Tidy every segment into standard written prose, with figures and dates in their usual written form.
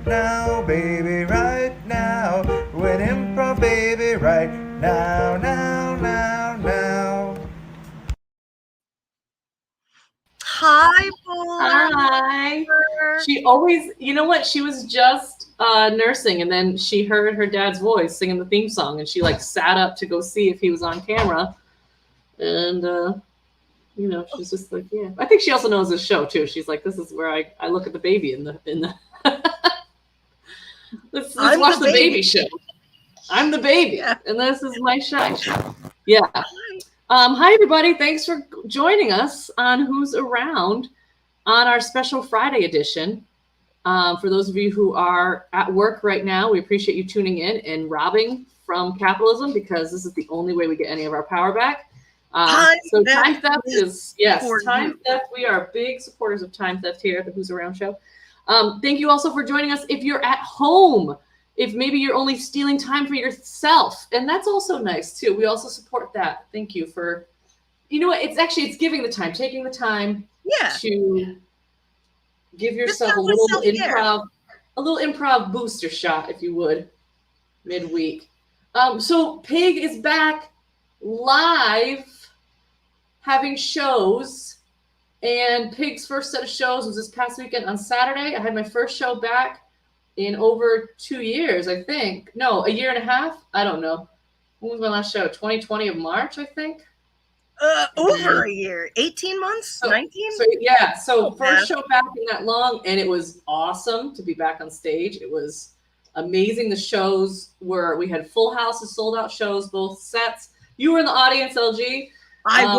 now, baby, right now. We're an improv, baby, right now, now, now, now. Hi, Bowler. Hi. She always, you know what? She was just nursing, and then she heard her dad's voice singing the theme song, and she like sat up to go see if he was on camera. And she's just like, yeah. I think she also knows this show too. She's like, this is where I look at the baby in the. let's watch the baby show. I'm the baby, and this is my shy show. Yeah. Hi, everybody. Thanks for joining us on Who's Around on our special Friday edition. For those of you who are at work right now, we appreciate you tuning in and robbing from capitalism, because this is the only way we get any of our power back. So time theft is, yes, time theft. We are big supporters of time theft here at the Who's Around show. Thank you also for joining us if you're at home. If maybe you're only stealing time for yourself, and that's also nice too. We also support that. Thank you for, you know what? It's giving the time, taking the time to give yourself a little improv booster shot, if you would, midweek. So Pig is back live having shows, and Pig's first set of shows was this past weekend on Saturday. I had my first show back in over 2 years, I think. No, a year and a half? I don't know. When was my last show? 2020 of March, I think? Over a year. 18 months? 19? So first show back in that long, and it was awesome to be back on stage. It was amazing. The shows we had full houses, sold out shows, both sets. You were in the audience, LG. I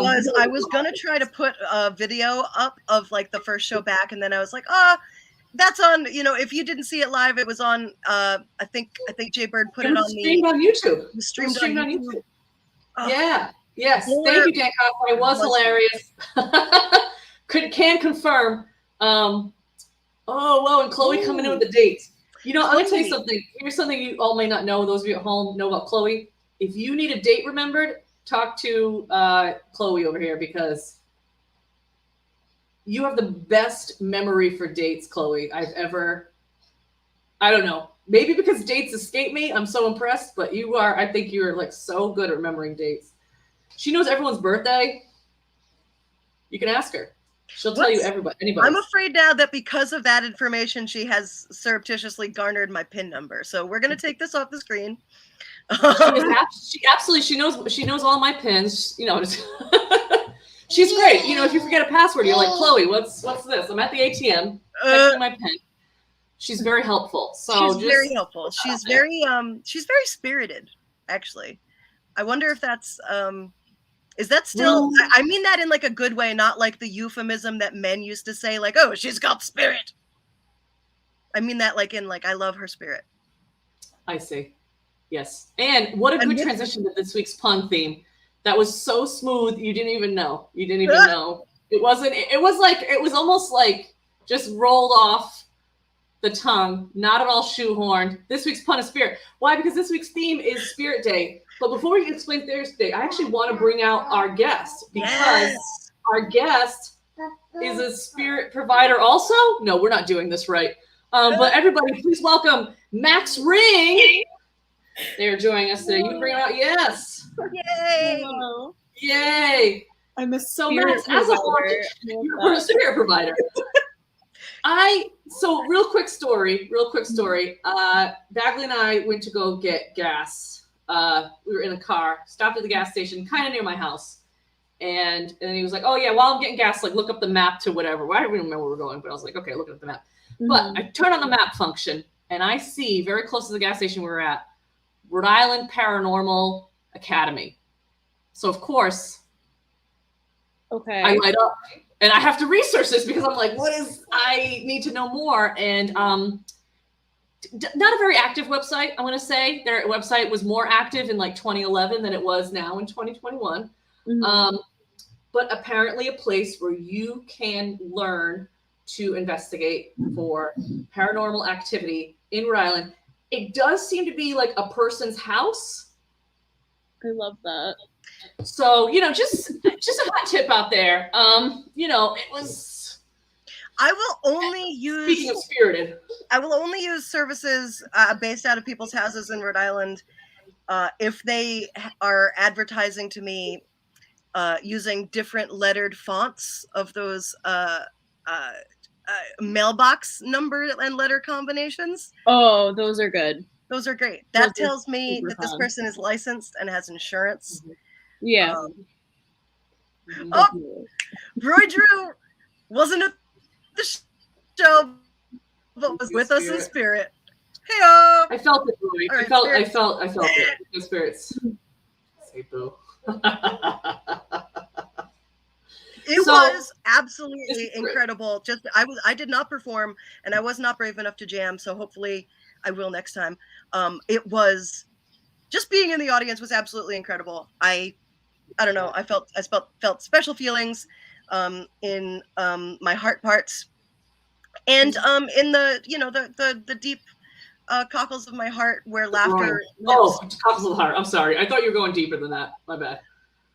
was going to try to put a video up of like the first show back, and then I was like, that's on, if you didn't see it live, it was on, I think Jay Bird put it on streamed on YouTube. Streamed on YouTube. Yeah. Yes. Thank you, Dan Coughlin. It was hilarious. Can confirm. And Chloe coming in with the dates. I'm going to tell you something. Here's something you all may not know. Those of you at home know about Chloe. If you need a date remembered, talk to Chloe over here, because you have the best memory for dates, Chloe, I've ever. I don't know. Maybe because dates escape me. I'm so impressed, but I think you're like so good at remembering dates. She knows everyone's birthday. You can ask her. She'll tell you anybody. I'm afraid now that because of that information, she has surreptitiously garnered my PIN number. So we're going to take this off the screen. She absolutely, she knows all my pins. She's great. If you forget a password, you're like, Chloe, what's this? I'm at the ATM, texting my pen. She's very helpful. Very helpful. She's very spirited, actually. I wonder if that's is that still? I mean that in like a good way, not like the euphemism that men used to say, like, oh, she's got spirit. I mean that like in like, I love her spirit. I see. Yes. And what a good transition to this week's pun theme. That was so smooth. You didn't even know. It was almost like just rolled off the tongue, not at all shoehorned. This week's pun is spirit. Why? Because this week's theme is Spirit Day. But before we explain Thursday, I actually want to bring out our guest, because our guest is a spirit provider also. No, we're not doing this right. But everybody, please welcome Max Ring. They're joining us today. You can bring it out. Yes. Yay. Hello. Yay. I'm a spirit provider. You're a spirit provider. Real quick story. Bagley and I went to go get gas. We were in a car, stopped at the gas station, kind of near my house. And he was like, oh yeah, while I'm getting gas, like look up the map to whatever. Well, I don't even remember where we're going, but I was like, okay, look at the map. Mm-hmm. But I turn on the map function, and I see very close to the gas station we were at, Rhode Island Paranormal Academy. So of course, I light up, and I have to research this because I'm like, I need to know more. And not a very active website, I want to say. Their website was more active in like 2011 than it was now in 2021. Mm-hmm. But apparently a place where you can learn to investigate for paranormal activity in Rhode Island. It does seem to be like a person's house. I love that. So, just a hot tip out there. It was. I will only Speaking use of Spirited. services based out of people's houses in Rhode Island if they are advertising to me using different lettered fonts of those mailbox number and letter combinations. Oh, those are good. Those are great. That Those are tells me super that this fun. person is licensed and has insurance. Yeah. Oh, Roy Drew wasn't at the show, but was with us in spirit. Hey, I felt it, Roy. All right, I felt it. The spirits. Say boo. It So- was absolutely This is great. incredible. Just I did not perform and I was not brave enough to jam, so hopefully I will next time. It was just being in the audience was absolutely incredible. I don't know, I felt special feelings in my heart parts and in the the deep cockles of my heart where laughter Oh, lives. cockles of the heart. I'm sorry. I thought you were going deeper than that. My bad.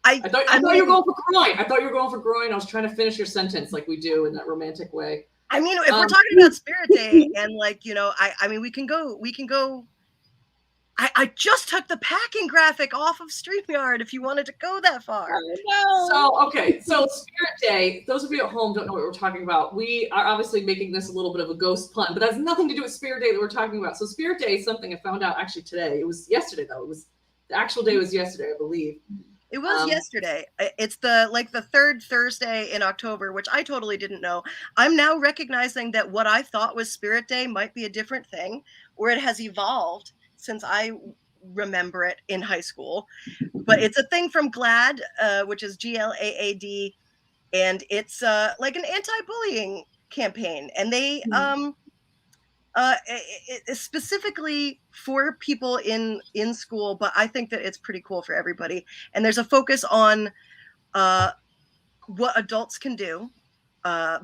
I thought you were going for groin. I thought you were going for groin. I was trying to finish your sentence like we do in that romantic way. I mean, if we're talking about Spirit Day and I mean, we can go. I just took the packing graphic off of StreamYard if you wanted to go that far. So Spirit Day, those of you at home don't know what we're talking about. We are obviously making this a little bit of a ghost pun, but that has nothing to do with Spirit Day that we're talking about. So Spirit Day is something I found out actually today. It was yesterday though. The actual day was yesterday, I believe. It was yesterday. It's the third Thursday in October, which I totally didn't know. I'm now recognizing that what I thought was Spirit Day might be a different thing, or it has evolved since I remember it in high school. But it's a thing from GLAAD, which is GLAAD, and it's like an anti-bullying campaign, and they it's specifically for people in school, but I think that it's pretty cool for everybody. And there's a focus on what adults can do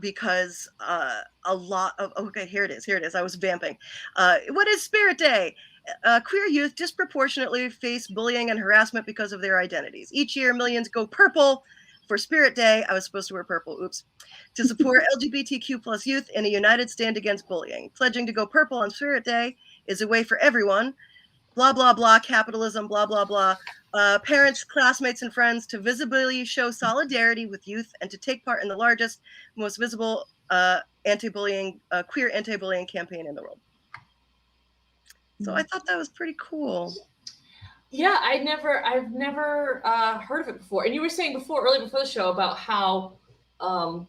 because a lot of here it is. I was vamping. What is Spirit Day? Queer youth disproportionately face bullying and harassment because of their identities. Each year, millions go purple for Spirit Day. I was supposed to wear purple. Oops. To support LGBTQ plus youth in a united stand against bullying. Pledging to go purple on Spirit Day is a way for everyone, blah, blah, blah, capitalism, blah, blah, blah, parents, classmates, and friends to visibly show solidarity with youth and to take part in the largest, most visible anti-bullying, queer anti-bullying campaign in the world. So I thought that was pretty cool. Yeah, I've never heard of it before. And you were saying earlier before the show about how, part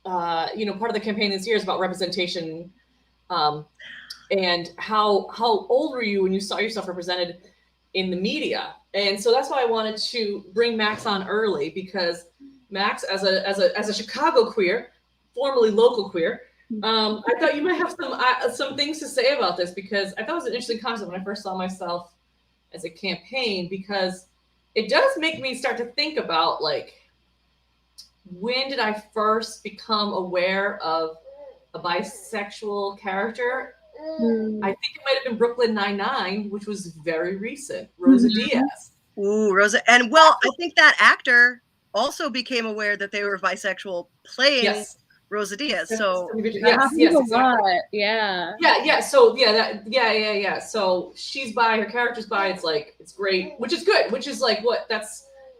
of the campaign this year is about representation, and how old were you when you saw yourself represented in the media? And so that's why I wanted to bring Max on early, because Max, as a Chicago queer, formerly local queer, I thought you might have some things to say about this, because I thought it was an interesting concept when I first saw myself as a campaign, because it does make me start to think about, like, when did I first become aware of a bisexual character? I think it might have been Brooklyn Nine-Nine, which was very recent. Rosa Diaz. Ooh, Rosa. And well, I think that actor also became aware that they were bisexual playing Rosa Diaz. So yes, exactly. Yeah. So she's bi, her character's bi. It's like, it's great, which is good, which is like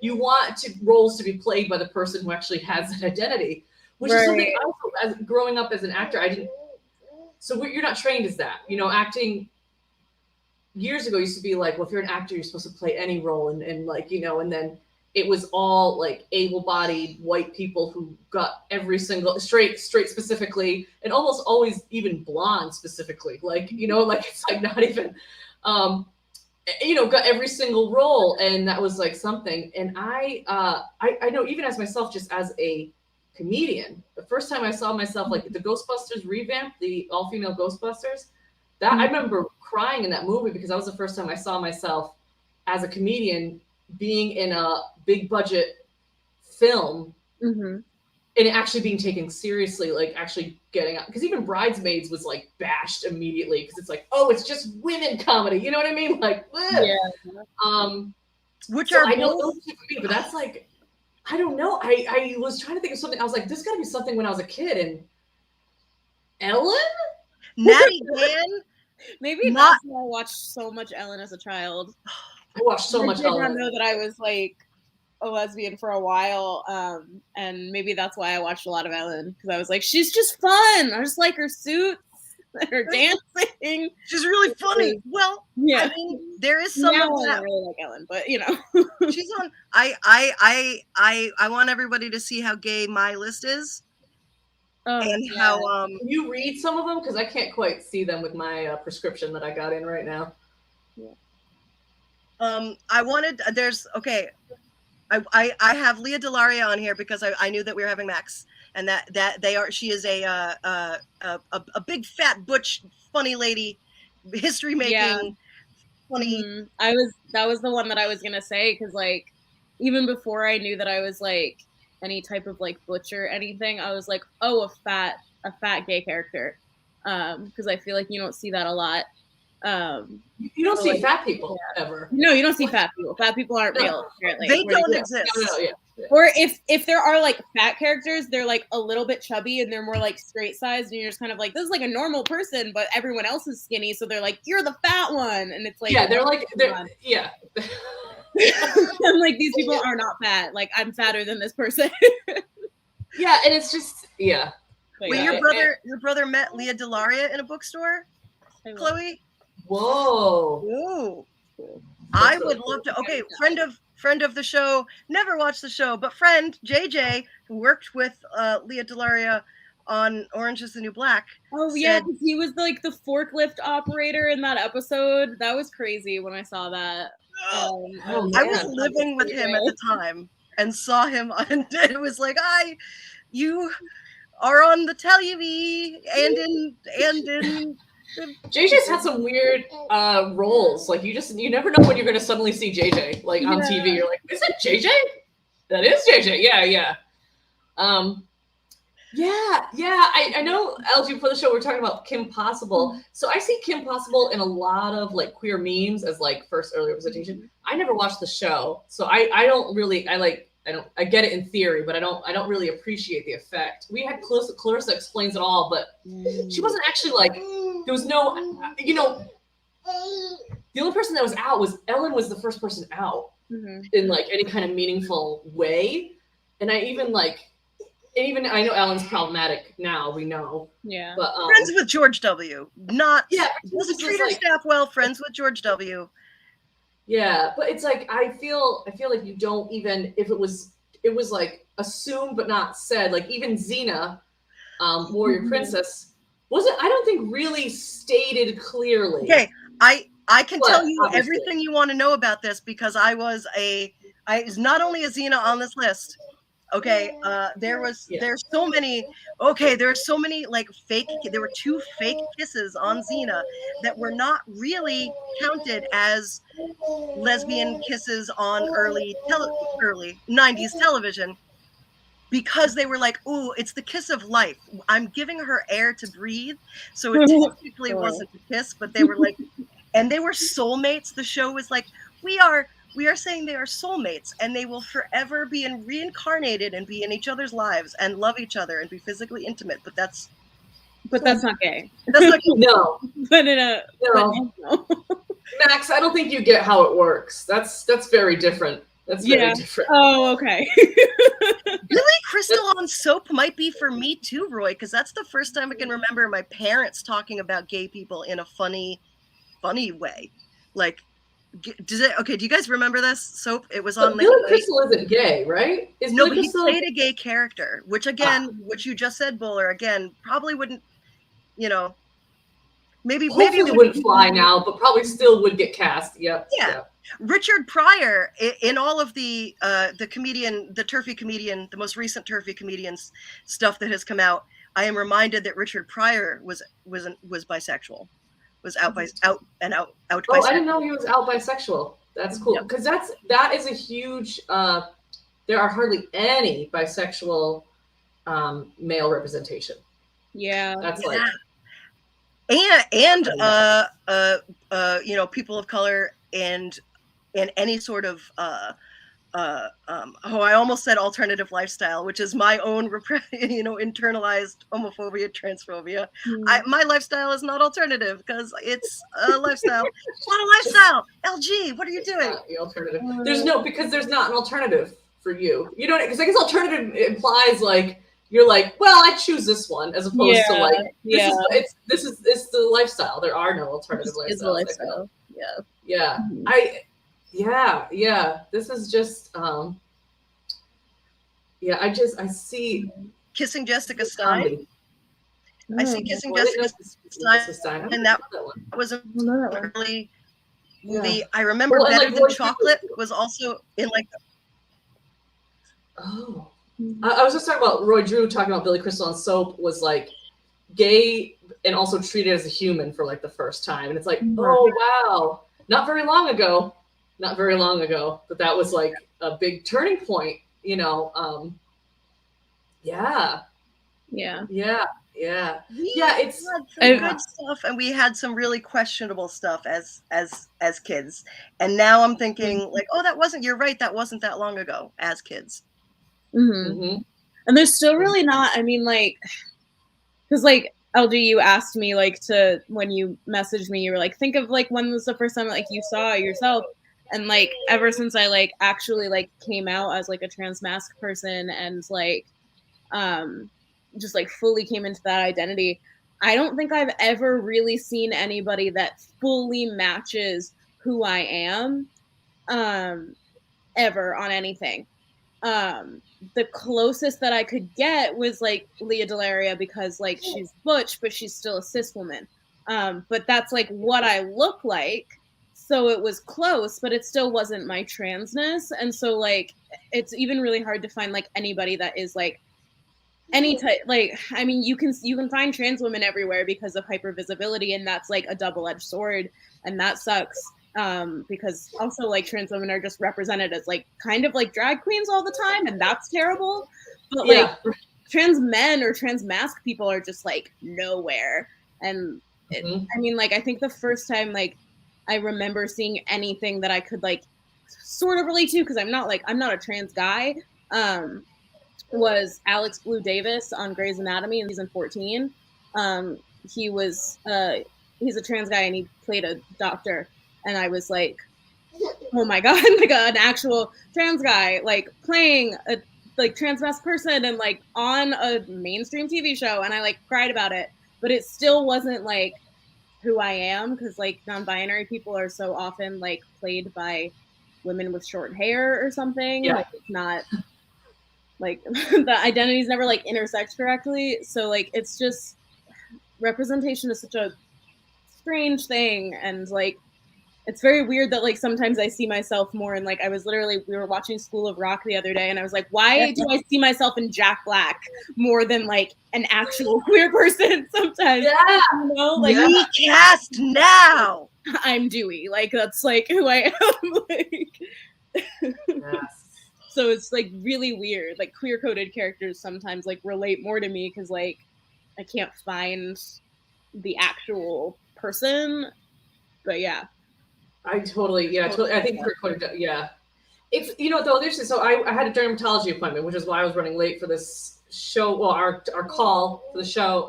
you want roles to be played by the person who actually has that identity, which is something also, as growing up as an actor, I didn't. So you're not trained as that, acting years ago used to be like, well, if you're an actor, you're supposed to play any role, and then it was all like able-bodied white people who got every single straight specifically, and almost always even blonde specifically, it's like not even, got every single role, and that was like something. And I know, even as myself, just as a comedian, the first time I saw myself, like the Ghostbusters revamp, the all-female Ghostbusters, that I remember crying in that movie, because that was the first time I saw myself as a comedian being in a big budget film and actually being taken seriously, like actually getting up. Because even Bridesmaids was like bashed immediately, because it's like, oh, it's just women comedy, you know what I mean? Like, which so are I know those two for me, but that's like, I don't know. I was trying to think of something. I was like, this got to be something when I was a kid, and Ellen? Natty Dan. Maybe Not- that's why I watched so much Ellen as a child. I watched so much I did not Ellen. know that I was like a lesbian for a while, and maybe that's why I watched a lot of Ellen, because I was like, she's just fun. I just like her suits and her dancing. She's really funny. Well, Yeah. I mean, there is some Now of I that. don't really like Ellen, but you know. She's on. I want everybody to see how gay my list is, and yeah. how Can you read some of them? Because I can't quite see them with my prescription that I got in right now. I wanted. There's okay. I have Leah Delaria on here because I knew that we were having Max, and that they are. She is a big fat butch funny lady, history making. Yeah. Funny. That was the one that I was gonna say, because like even before I knew that I was like any type of like butch or anything, I was like, oh, a fat gay character, because I feel like you don't see that a lot. You don't see fat people ever. No, you don't see fat people. Fat people aren't real. Apparently, They don't exist. No, yeah. Or if there are like fat characters, they're like a little bit chubby and they're more like straight sized, and you're just kind of like, this is like a normal person, but everyone else is skinny, so they're like, you're the fat one, and it's like, yeah, they're I'm like, these people are not fat. Like, I'm fatter than this person. yeah, and it's just But Wait, yeah. your brother met Leah Delaria in a bookstore, Chloe? whoa. Ooh. I would love to. Okay, friend of the show, never watched the show, but friend JJ, who worked with Leah Delaria on Orange is the New Black. Oh yeah, because he was like the forklift operator in that episode. That was crazy when I saw that. I was living with him at the time and saw him on. It was like, you are on the TV and in. JJ's had some weird roles. Like you never know when you're gonna suddenly see JJ like on TV. You're like, is that JJ? That is JJ. Yeah. I know, LG, before the show, we're talking about Kim Possible. So I see Kim Possible in a lot of like queer memes as like first early representation. I never watched the show, so I don't really, I get it in theory, but I don't really appreciate the effect. We had Clarissa Explains It All, but she wasn't actually like, there was no, the only person that was out was Ellen was the first person out in like any kind of meaningful way. And I know Ellen's problematic now, we know. Yeah. But Friends with George W. Not doesn't treat her like, staff well. Friends with George W. Yeah, but it's like I feel like you don't even, if it was like assumed but not said, like even Xena, Warrior Princess, wasn't, I don't think, really stated clearly. Okay, I can tell you obviously everything you want to know about this because I was not only a Xena on this list. Okay, there's so many. Okay, there are so many like fake. There were 2 fake kisses on Xena that were not really counted as lesbian kisses on early 90s television because they were like, ooh, it's the kiss of life. I'm giving her air to breathe, so it technically wasn't a kiss, but they were like, and they were soulmates. The show was like, we are saying they are soulmates and they will forever be reincarnated and be in each other's lives and love each other and be physically intimate. But that's not gay. That's not gay. No. But in a No. Max, I don't think you get how it works. That's very different. That's very different. Oh, okay. Really, Crystal on Soap might be for me too, Roy, because that's the first time I can remember my parents talking about gay people in a funny way. Like, do you guys remember this Soap? It was on. Billy Crystal isn't gay, right? No, but he played a gay character, which which you just said, Bowler, again, probably wouldn't, maybe wouldn't fly now, but probably still would get cast. Yep. Yeah. Richard Pryor in all of the comedian, the Turfy comedian, the most recent Turfy comedians stuff that has come out. I am reminded that Richard Pryor was bisexual. Was out bisexual. Oh, I didn't know he was out bisexual. That's cool, because that is a huge. There are hardly any bisexual male representation. Yeah, that's like, and people of color and any sort of I almost said alternative lifestyle, which is my own internalized homophobia, transphobia. My lifestyle is not alternative because it's a lifestyle. It's not a lifestyle. LG, what are you doing? The alternative. Because there's not an alternative for you. You know, because I guess alternative implies like you're like, well, I choose this one as opposed to like this is the lifestyle. There are no alternative lifestyles. Is the lifestyle. Yeah. This is just I see Kissing Jessica Stein. I see Kissing Jessica Stein, and that was a really movie. I remember Better Than Chocolate was also in like. I was just talking about Roy Drew talking about Billy Crystal on Soap was like gay and also treated as a human for like the first time, and it's like, oh wow, not very long ago, but that was like a big turning point, you know. It's good stuff, and we had some really questionable stuff as kids, and now I'm thinking like, oh, you're right, that wasn't that long ago as kids. And there's still really not, I mean, like, because like LG, you asked me like when you messaged me, you were like, think of like when was the first time like you saw it yourself. And like ever since I like actually like came out as like a trans masc person and like just like fully came into that identity, I don't think I've ever really seen anybody that fully matches who I am ever on anything. The closest that I could get was like Leah Delaria because like she's butch, but she's still a cis woman. But that's like what I look like. So it was close, but it still wasn't my transness. And so like, it's even really hard to find like anybody that is like any type, like, I mean, you can find trans women everywhere because of hypervisibility, and that's like a double-edged sword, and that sucks. Because also like trans women are just represented as like kind of like drag queens all the time, and that's terrible. But like trans men or trans masc people are just like nowhere. And I mean, like, I think the first time like I remember seeing anything that I could like sort of relate to, because I'm not a trans guy, was Alex Blue Davis on Grey's Anatomy in season 14. He's a trans guy and he played a doctor. And I was like, oh my God, like an actual trans guy, like playing a like trans masc person and like on a mainstream TV show. And I like cried about it, but it still wasn't like who I am. Cause like non-binary people are so often like played by women with short hair or something. Like it's not like the identities never like intersect correctly. So like, it's just representation is such a strange thing. And like, it's very weird that like sometimes I see myself more in like we were watching School of Rock the other day and I was like, why do I see myself in Jack Black more than like an actual queer person sometimes? Yeah, you know, like recast now. I'm Dewey, like that's like who I am. Like, so it's like really weird. Like queer coded characters sometimes like relate more to me because like I can't find the actual person. But yeah. I totally. I think It's, you know, though, I had a dermatology appointment, which is why I was running late for this show. Well, our call for the show.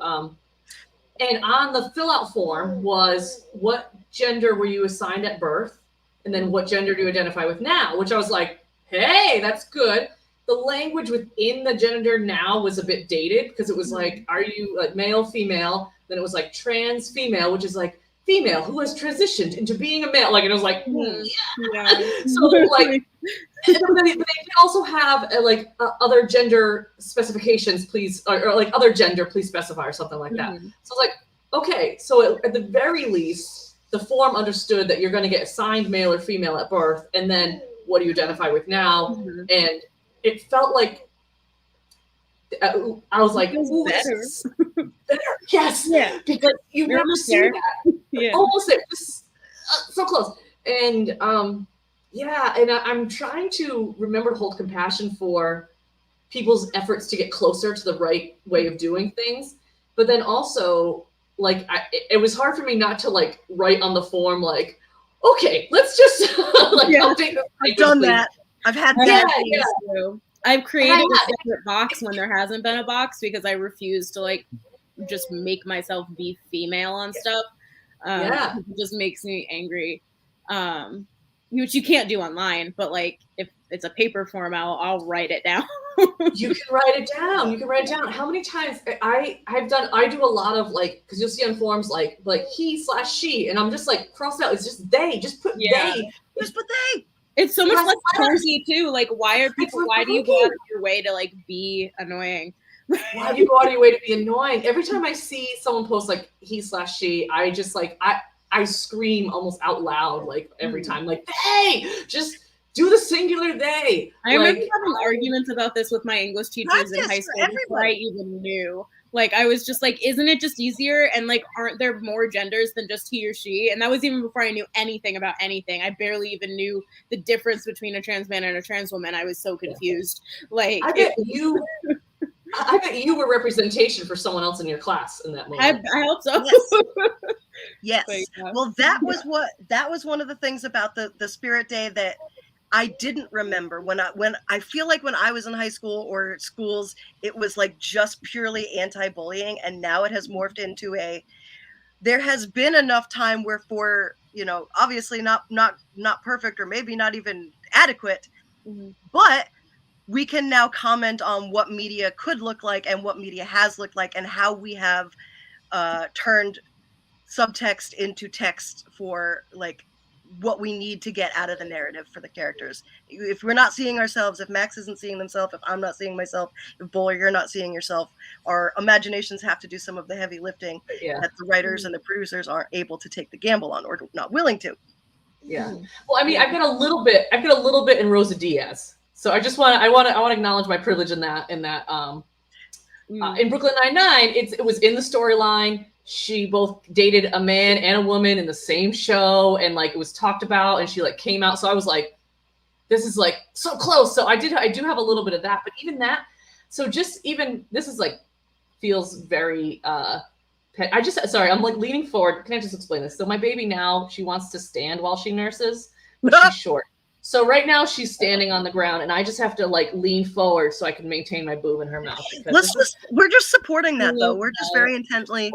And on the fill out form was what gender were you assigned at birth? And then what gender do you identify with now? Which I was like, hey, that's good. The language within the gender now was a bit dated because it was like, are you like male, female? Then it was like trans female, which is like, female who has transitioned into being a male, like, and it was like, So like, and then they also have other gender specifications, please, or like other gender, please specify, or something like that. So it's like, okay, so at the very least, the form understood that you're going to get assigned male or female at birth, and then what do you identify with now? And it felt like I was like, ooh, better. Yes, because you never see that. Almost there, just so close. And and I'm trying to remember to hold compassion for people's efforts to get closer to the right way of doing things, but then also like it was hard for me not to like write on the form like, okay, let's just update this. I've done that. I've had Yeah, that. yeah. Too. I've created And a separate box when there hasn't been a box because I refuse to like just make myself be female on stuff. Yeah. It just makes me angry. Which you can't do online, but like if it's a paper form, I'll write it down. You can write it down. You can write it down. How many times I do a lot of like, because you'll see on forums like he/she, and I'm just like cross out. It's just they. Just put they. Just put they. It's so much Yes, less yes. clumsy too. Like, why do you go out of your way to like be annoying? Why do you go out of your way to be annoying? Every time I see someone post like he/she, I just like I scream almost out loud like every time, like they, just do the singular they. I remember having arguments about this with my English teachers in high school before I even knew. Like, I was just like, isn't it just easier? And like, aren't there more genders than just he or she? And that was even before I knew anything about anything. I barely even knew the difference between a trans man and a trans woman. I was so confused. Like, I bet you were representation for someone else in your class in that moment. I hope so. Yes. But, yeah. Well, that was one of the things about the Spirit Day that I didn't remember when I feel like when I was in high school or schools, it was like just purely anti-bullying, and now it has morphed into there has been enough time where, for, you know, obviously not perfect or maybe not even adequate, but we can now comment on what media could look like and what media has looked like and how we have turned subtext into text for like what we need to get out of the narrative for the characters. If we're not seeing ourselves, if Max isn't seeing himself, if I'm not seeing myself, if Bowler, you're not seeing yourself, our imaginations have to do some of the heavy lifting that the writers and the producers aren't able to take the gamble on or not willing to. Yeah. Well, I mean, I've got a little bit in Rosa Diaz. So I want to acknowledge my privilege in that in Brooklyn Nine-Nine, it was in the storyline. She both dated a man and a woman in the same show, and like it was talked about, and she like came out. So I was like, this is like so close. So I do have a little bit of that, but even that, so just even this is like feels very sorry, I'm like leaning forward. Can I just explain this? So my baby now, she wants to stand while she nurses, but she's short. So right now she's standing on the ground, and I just have to like lean forward so I can maintain my boob in her mouth. We're just supporting that though. We're just very intently.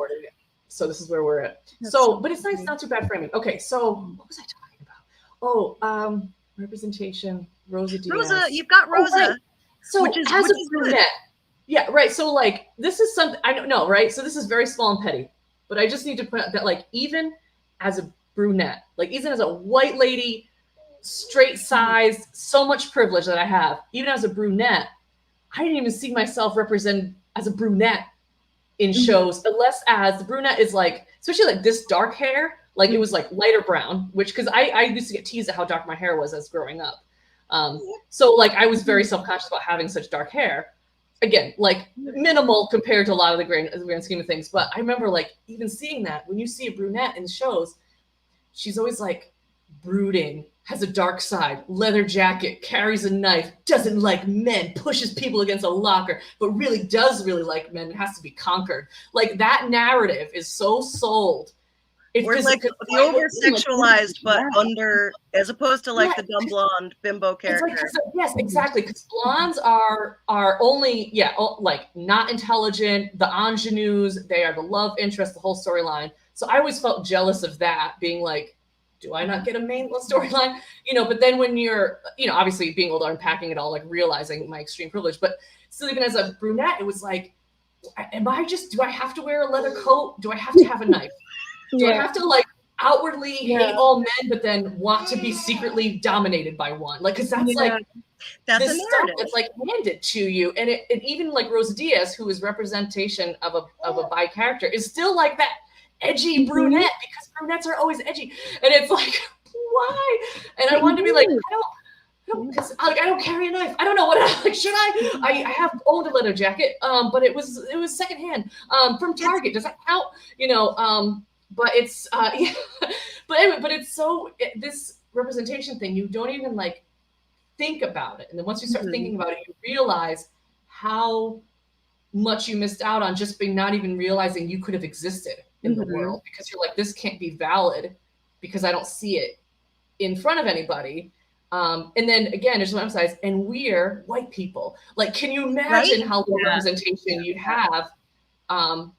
So this is where we're at. So, but it's nice, not too bad framing. Okay, so what was I talking about? Oh, representation, Rosa Diaz. Rosa, you've got Rosa. Oh, right. So as a brunette, yeah, right. So like this is something I don't know, right? So this is very small and petty, but I just need to point out that like even as a brunette, like even as a white lady, straight sized, so much privilege that I have, even as a brunette, I didn't even see myself represented as a brunette in shows, unless as the brunette is like, especially like this dark hair, like it was like lighter brown, which because I used to get teased at how dark my hair was as growing up. So like I was very self-conscious about having such dark hair. Again, like minimal compared to a lot of the grand scheme of things. But I remember like even seeing that when you see a brunette in shows, she's always like brooding, has a dark side, leather jacket, carries a knife, doesn't like men, pushes people against a locker, but really does really like men, has to be conquered. Like that narrative is so sold. We're like the over-sexualized, but under, as opposed to like the dumb blonde bimbo character. Like, yes, exactly. Because blondes are only, like not intelligent, the ingenues, they are the love interest, the whole storyline. So I always felt jealous of that, being like, do I not get a main storyline? You know, but then when you're, you know, obviously being older, unpacking it all, like realizing my extreme privilege, but still even as a brunette, it was like, do I have to wear a leather coat? Do I have to have a knife? Do I have to like outwardly hate all men, but then want to be secretly dominated by one? Like, cause that's like, that's this stuff that's like handed to you. And it even like Rosa Diaz, who is representation of a bi character, is still like that edgy brunette, because brunettes are always edgy. And it's like, why? And I wanted to be like, I don't carry a knife. I don't know what like should I have owned a leather jacket, but it was secondhand from Target. Does that count? You know, but it's yeah. But anyway, but it's so this representation thing, you don't even like think about it. And then once you start thinking about it, you realize how much you missed out on just being not even realizing you could have existed in the world, because you're like, this can't be valid because I don't see it in front of anybody. And then again, I just want to emphasize, and we're white people. Like, can you imagine how little representation you'd have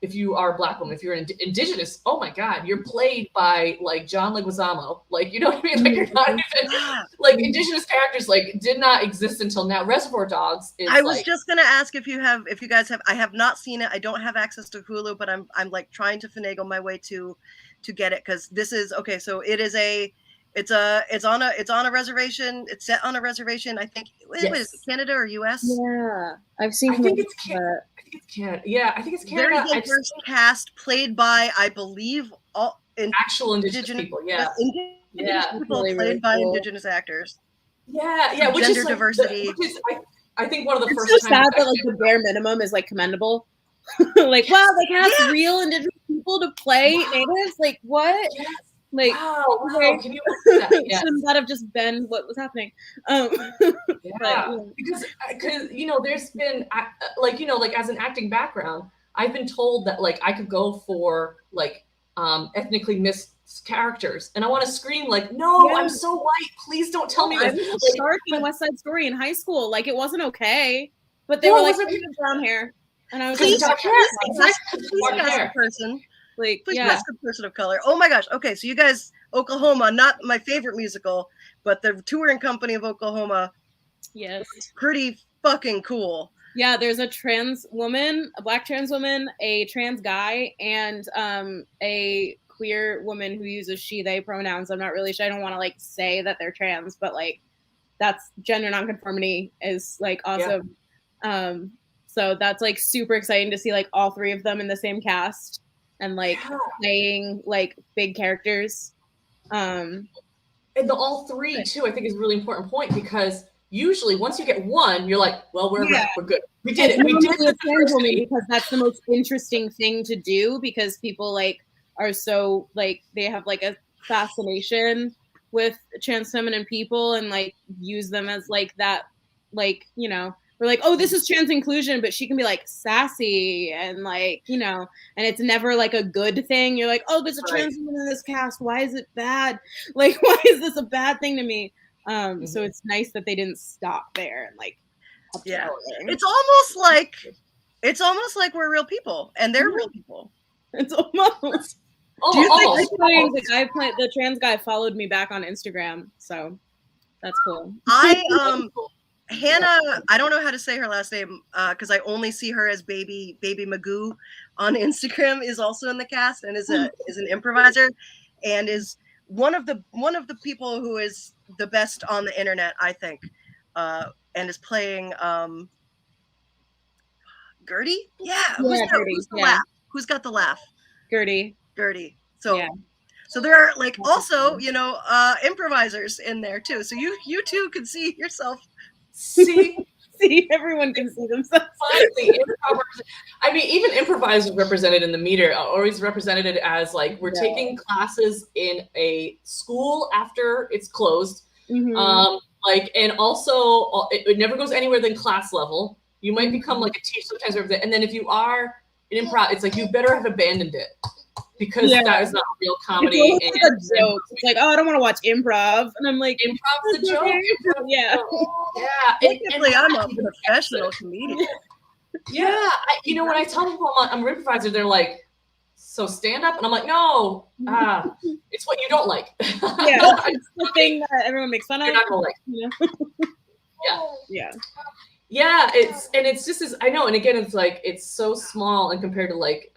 if you are a Black woman, if you're indigenous? Oh my God, you're played by like John Leguizamo. Like, you know what I mean? Like, you're not even like indigenous characters. Like, did not exist until now. Reservoir Dogs is. I was just gonna ask if you guys have. I have not seen it. I don't have access to Hulu, but I'm like trying to finagle my way to get it, because this is okay. So it is it's on a reservation. It's set on a reservation. I think what is it, Canada or US? Yeah, I've seen. I think it's Canada. Yeah, I think it's Canada. Very diverse cast, played by, I believe, all actual indigenous people. Yeah, indigenous people really, played really by cool. indigenous actors. Yeah, which Gender is like, diversity. which is, I think one of the It's first. so sad that like the bare minimum is like commendable. Like, wow, they cast real indigenous people to play natives. Like, what? Yes. Like, wow, okay. can you believe that? Yes. Shouldn't that have just been what was happening? Yeah, because you know, there's been like, you know, like as an acting background, I've been told that like I could go for like ethnically mixed characters, and I want to scream like, no, I'm so white, please don't tell me I this. was Like, Stark in West Side Story in high school. Like, it wasn't okay, but they were like, "You have brown hair," and I was like, dark hair. Please cast a person. like, Please yeah, cast a person of color. Oh my gosh. Okay, so you guys, Oklahoma, not my favorite musical, but the Touring Company of Oklahoma, yes, pretty fucking cool. yeah. There's a trans woman, a Black trans woman, a trans guy, and a queer woman who uses she/they pronouns. I'm not really sure. I don't want to like say that they're trans, but like that's gender nonconformity is like awesome. So that's like super exciting to see like all three of them in the same cast and like playing like big characters. And the all three too, I think is a really important point, because usually once you get one, you're like, well, we're good. We did it. We did it. Because that's the most interesting thing to do, because people like are so like they have like a fascination with trans feminine people and like use them as like that, like, you know, we're like, oh, this is trans inclusion, but she can be like sassy and like, you know, and it's never like a good thing. You're like, oh, there's a trans woman in this cast. Why is it bad? Like, why is this a bad thing to me? So it's nice that they didn't stop there and like, it's almost like we're real people and they're real people. It's almost. Do you think the trans guy followed me back on Instagram? So that's cool. Hannah, I don't know how to say her last name because I only see her as Baby Magoo on Instagram, is also in the cast and is an improviser and is one of the people who is the best on the internet, I think, and is playing Gertie. Who's got the laugh? Gertie. So there are like also, you know, improvisers in there too. So you too can see yourself. See, everyone can see themselves. Finally, I mean, even improvisers represented in the meter are always represented as like we're taking classes in a school after it's closed. Like, and also it never goes anywhere than class level. You might become like a teacher sometimes, and then if you are an improv, it's like you better have abandoned it. Because that is not real comedy. It's like a joke. It's like, oh, I don't want to watch improv. And I'm like, improv's a joke. Technically, I'm a professional comedian. You know, when I tell people I'm an improviser, they're like, so stand up? And I'm like, no, it's what you don't like. It's the thing that everyone makes fun of. You're not going to like. It's just as I know. And again, it's like, it's so small and compared to like,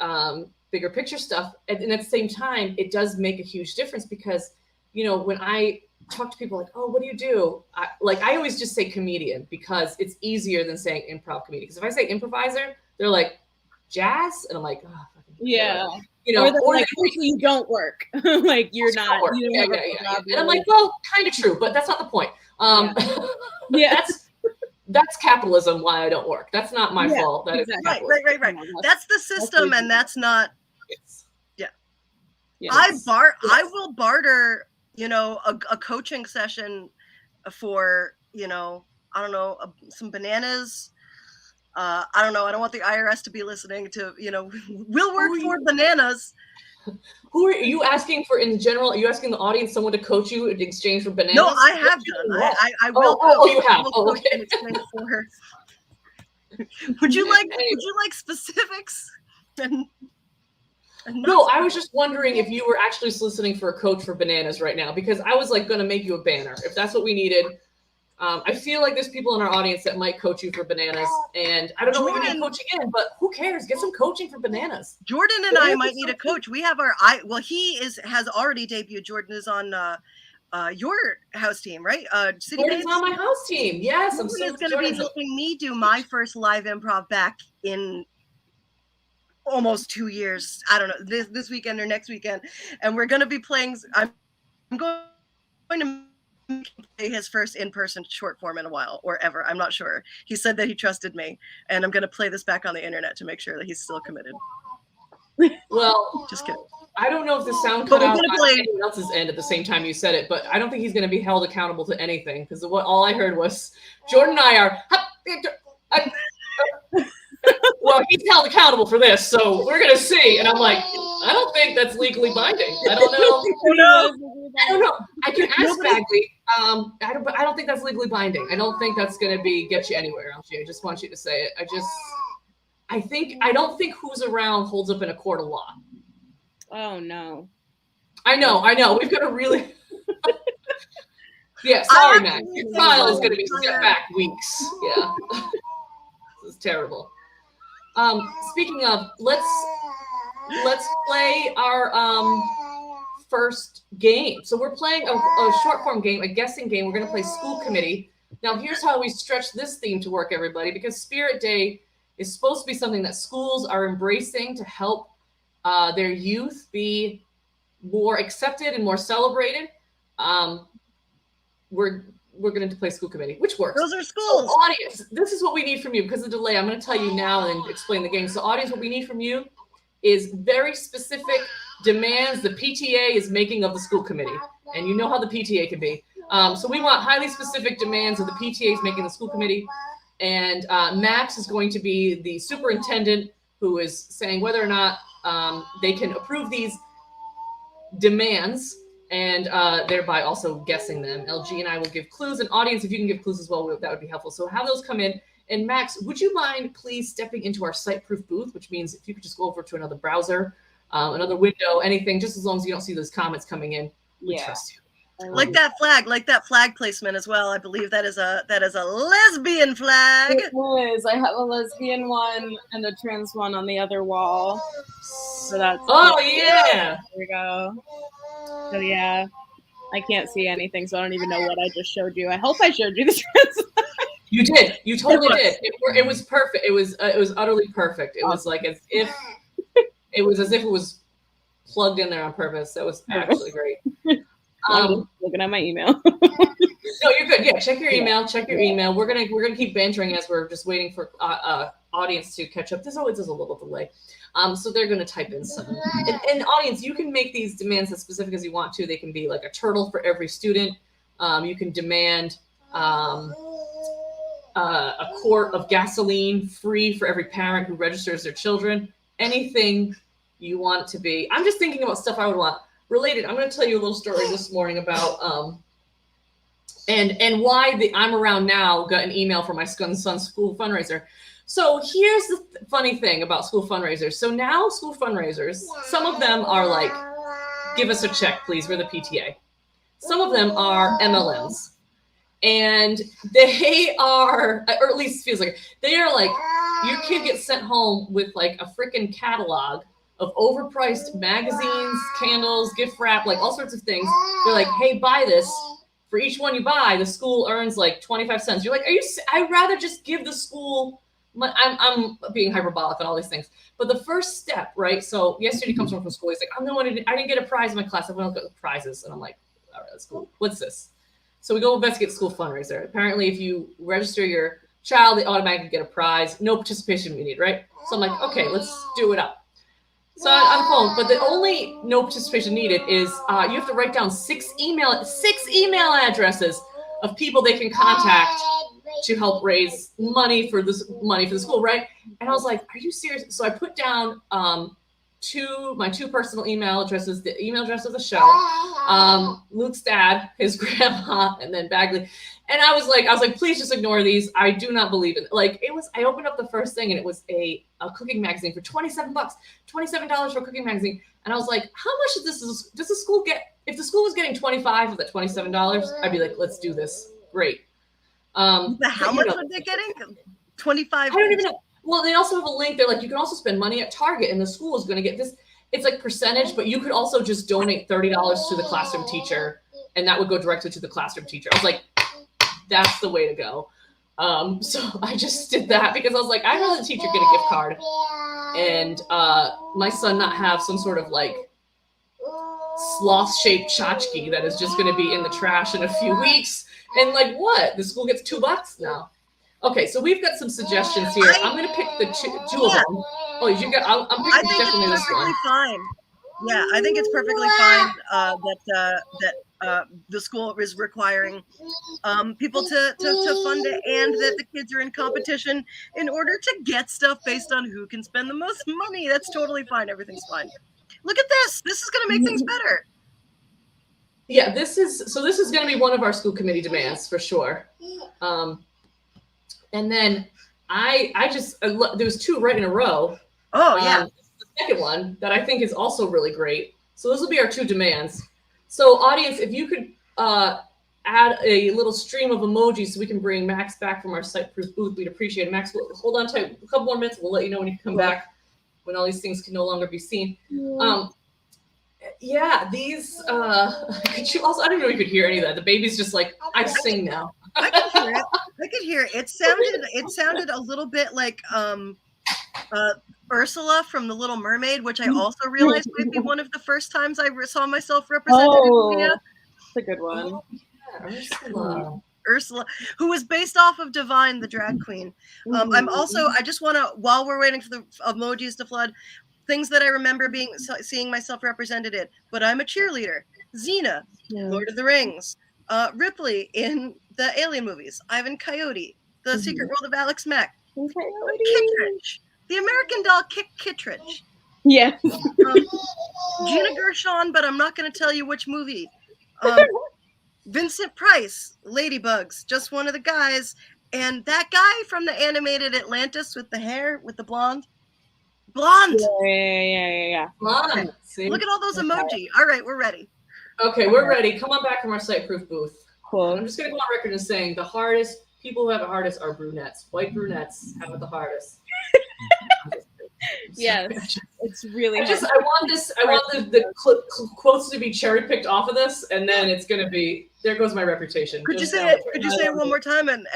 bigger picture stuff, and at the same time it does make a huge difference, because you know, when I talk to people like, oh, what do you do? I always just say comedian, because it's easier than saying improv comedian, because if I say improviser, they're like jazz, and I'm like, oh, you know, or like you don't work. Like you're not work. You don't have a job, and I'm like, well, kind of true, but that's not the point. That's capitalism, why I don't work. That's not my fault. That exactly. Right. That's the system, and that's not. I will barter, you know, a coaching session for, you know, I don't know, some bananas. I don't know. I don't want the IRS to be listening to, you know, we'll work for bananas. Who are you asking for in general? Are you asking the audience someone to coach you in exchange for bananas? No, I have done. I will. Oh, you have. I will Oh, coach okay. in exchange for her. Would you like specifics? And No, I was just wondering if you were actually soliciting for a coach for bananas right now, because I was like going to make you a banner if that's what we needed. I feel like there's people in our audience that might coach you for bananas, and I don't know what you need coaching in, but who cares? Get some coaching for bananas. Jordan and I might need a coach. We have he has already debuted. Jordan is on your house team, right? City Jordan's on my house team. Yes, I'm Jordan is going to be helping me do my first live improv back in almost 2 years. I don't know, this weekend or next weekend, and we're going to be playing. I'm going to play his first in-person short form in a while, or ever. I'm not sure. He said that he trusted me, and I'm going to play this back on the internet to make sure that he's still committed. Well, just kidding. I don't know if the sound cut out on anyone else's end at the same time you said it, but I don't think he's going to be held accountable to anything, because all I heard was Jordan and I are. Well, he's held accountable for this, so we're going to see. And I'm like, I don't think that's legally binding. I don't know. I don't know. I can ask Bagley. I don't think that's legally binding. I don't think that's going to get you anywhere, LG. I just want you to say it. I don't think who's around holds up in a court of law. Oh no. I know. We've got a really. Yeah, sorry, Max. Your file is going to be set back weeks. Yeah. This is terrible. Speaking of, let's play our first game. So we're playing a short form game, a guessing game. We're going to play School Committee. Now, here's how we stretch this theme to work, everybody, because Spirit Day is supposed to be something that schools are embracing to help their youth be more accepted and more celebrated. We're going to play School Committee, which works. Those are schools. So, audience, this is what we need from you. Because of the delay, I'm going to tell you now and explain the game. So, audience, what we need from you is very specific demands the PTA is making of the school committee. And you know how the PTA can be. So we want highly specific demands of the PTA is making the school committee. And Max is going to be the superintendent who is saying whether or not they can approve these demands, and thereby also guessing them. LG and I will give clues, and audience, if you can give clues as well, that would be helpful. So have those come in. And Max, would you mind please stepping into our site-proof booth, which means if you could just go over to another browser, another window, anything, just as long as you don't see those comments coming in, we trust you. Like that flag placement as well. I believe that is a lesbian flag. It is. I have a lesbian one and a trans one on the other wall. So that's. Oh yeah. There we go. So yeah, I can't see anything, so I don't even know what I just showed you. I hope I showed you the trans. You did. You totally did. It was perfect. It was utterly perfect. It was like as if it was plugged in there on purpose. That was actually great. I'm looking at my email. No, you're good. Yeah, check your email. Check your email. We're gonna keep bantering as we're just waiting for audience to catch up. This always is a little delay. So they're gonna type in some. And audience, you can make these demands as specific as you want to. They can be like a turtle for every student. You can demand a quart of gasoline free for every parent who registers their children. Anything you want to be. I'm just thinking about stuff I would want. Related, I'm going to tell you a little story this morning about and why the I'm Around Now got an email from my son's school fundraiser. So here's the funny thing about school fundraisers. So now school fundraisers, some of them are like, give us a check, please. We're the PTA. Some of them are MLMs. And they are, or at least feels like, they are like, your kid gets sent home with like a freaking catalog of overpriced magazines, candles, gift wrap, like all sorts of things. They're like, hey, buy this. For each one you buy, the school earns like 25 cents. You're like, I'd rather just give the school, I'm being hyperbolic on all these things. But the first step, right? So yesterday he comes home from school. He's like, I didn't get a prize in my class. I went to prizes. And I'm like, all right, that's cool. What's this? So we go investigate the school fundraiser. Apparently, if you register your child, they automatically get a prize. No participation needed, right? So I'm like, okay, let's do it up. So on the phone, but the only no participation needed is you have to write down 6 email addresses of people they can contact to help raise money for the school, right? And I was like, are you serious? So I put down my two personal email addresses, the email address of the show, Luke's dad, his grandma, and then Bagley. And I was like, please just ignore these. I do not believe in it. Like, I opened up the first thing and it was a cooking magazine for $27, $27 for a cooking magazine. And I was like, how much does the school get? If the school was getting 25 of that $27, I'd be like, let's do this. Great. How much are they getting? 25. I don't even know. Well, they also have a link. They're like, you can also spend money at Target and the school is going to get this. It's like percentage, but you could also just donate $30 to the classroom teacher and that would go directly to the classroom teacher. I was like, that's the way to go. So I just did that because I was like, I'd rather the teacher get a gift card and my son not have some sort of like sloth-shaped tchotchke that is just going to be in the trash in a few weeks. And like, what? The school gets $2 now. Okay, so we've got some suggestions here. I'm going to pick the two of them. Oh, you got? I'm picking definitely this one. Fine. Yeah, I think it's perfectly fine that the school is requiring people to fund it, and that the kids are in competition in order to get stuff based on who can spend the most money. That's totally fine. Everything's fine. Look at this. This is going to make things better. Yeah, this is going to be one of our school committee demands for sure. And then I just there was two right in a row. Oh yeah. The second one that I think is also really great. So those will be our two demands. So audience, if you could add a little stream of emojis so we can bring Max back from our site-proof booth, we'd appreciate it. Max, hold on tight. A couple more minutes. We'll let you know when you come back, when all these things can no longer be seen. Yeah, these could you also, I don't know if you could hear any of that. The baby's just like, I sing now. I could hear it. I could hear it. It sounded a little bit like Ursula from The Little Mermaid, which I also realized might be one of the first times I saw myself represented in media. That's a good one. Oh, yeah, Ursula, who was based off of Divine, the drag queen. I'm also, I just want to, while we're waiting for the emojis to flood, things that I remember seeing myself represented in. But I'm a cheerleader. Xena, Lord of the Rings, Ripley in the Alien movies, Ivan Coyote, The Secret World of Alex Mack, Kittredge, the American doll Kittredge. Yeah. Gina Gershon, but I'm not going to tell you which movie. Vincent Price, Ladybugs, just one of the guys. And that guy from the animated Atlantis with the hair, with the blonde. Yeah. Blonde. See? Look at all those emoji. All right, we're ready. Okay, we're ready. Come on back from our site-proof booth. Cool. I'm just going to go on record as saying the hardest people who have it hardest are brunettes. White brunettes have it the hardest. Yes, it's really. I want the quotes to be cherry picked off of this, and then it's going to be. There goes my reputation. Could you say it one more time? And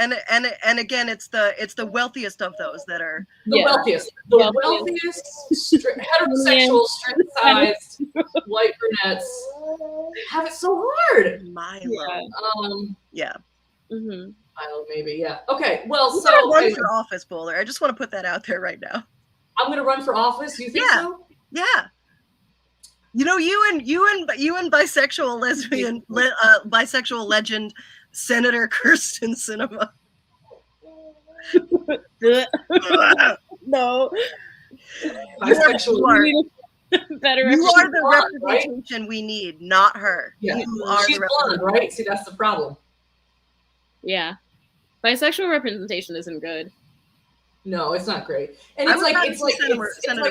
again, it's the wealthiest of those that are the wealthiest, heterosexual, straight-sized white brunettes have it so hard. Milo. Yeah. Mm-hmm. Milo, maybe. Yeah. Okay. Well, you so run for office, Bowler. I just want to put that out there right now. I'm going to run for office. You think so? Yeah. You know, you and bisexual lesbian bisexual legend Senator Kirsten Sinema. No. Bisexual. Better. You are the representation we need, not her. Yeah. You are She's blonde, right? See, that's the problem. Yeah. Bisexual representation isn't good. No, it's not great. And it's like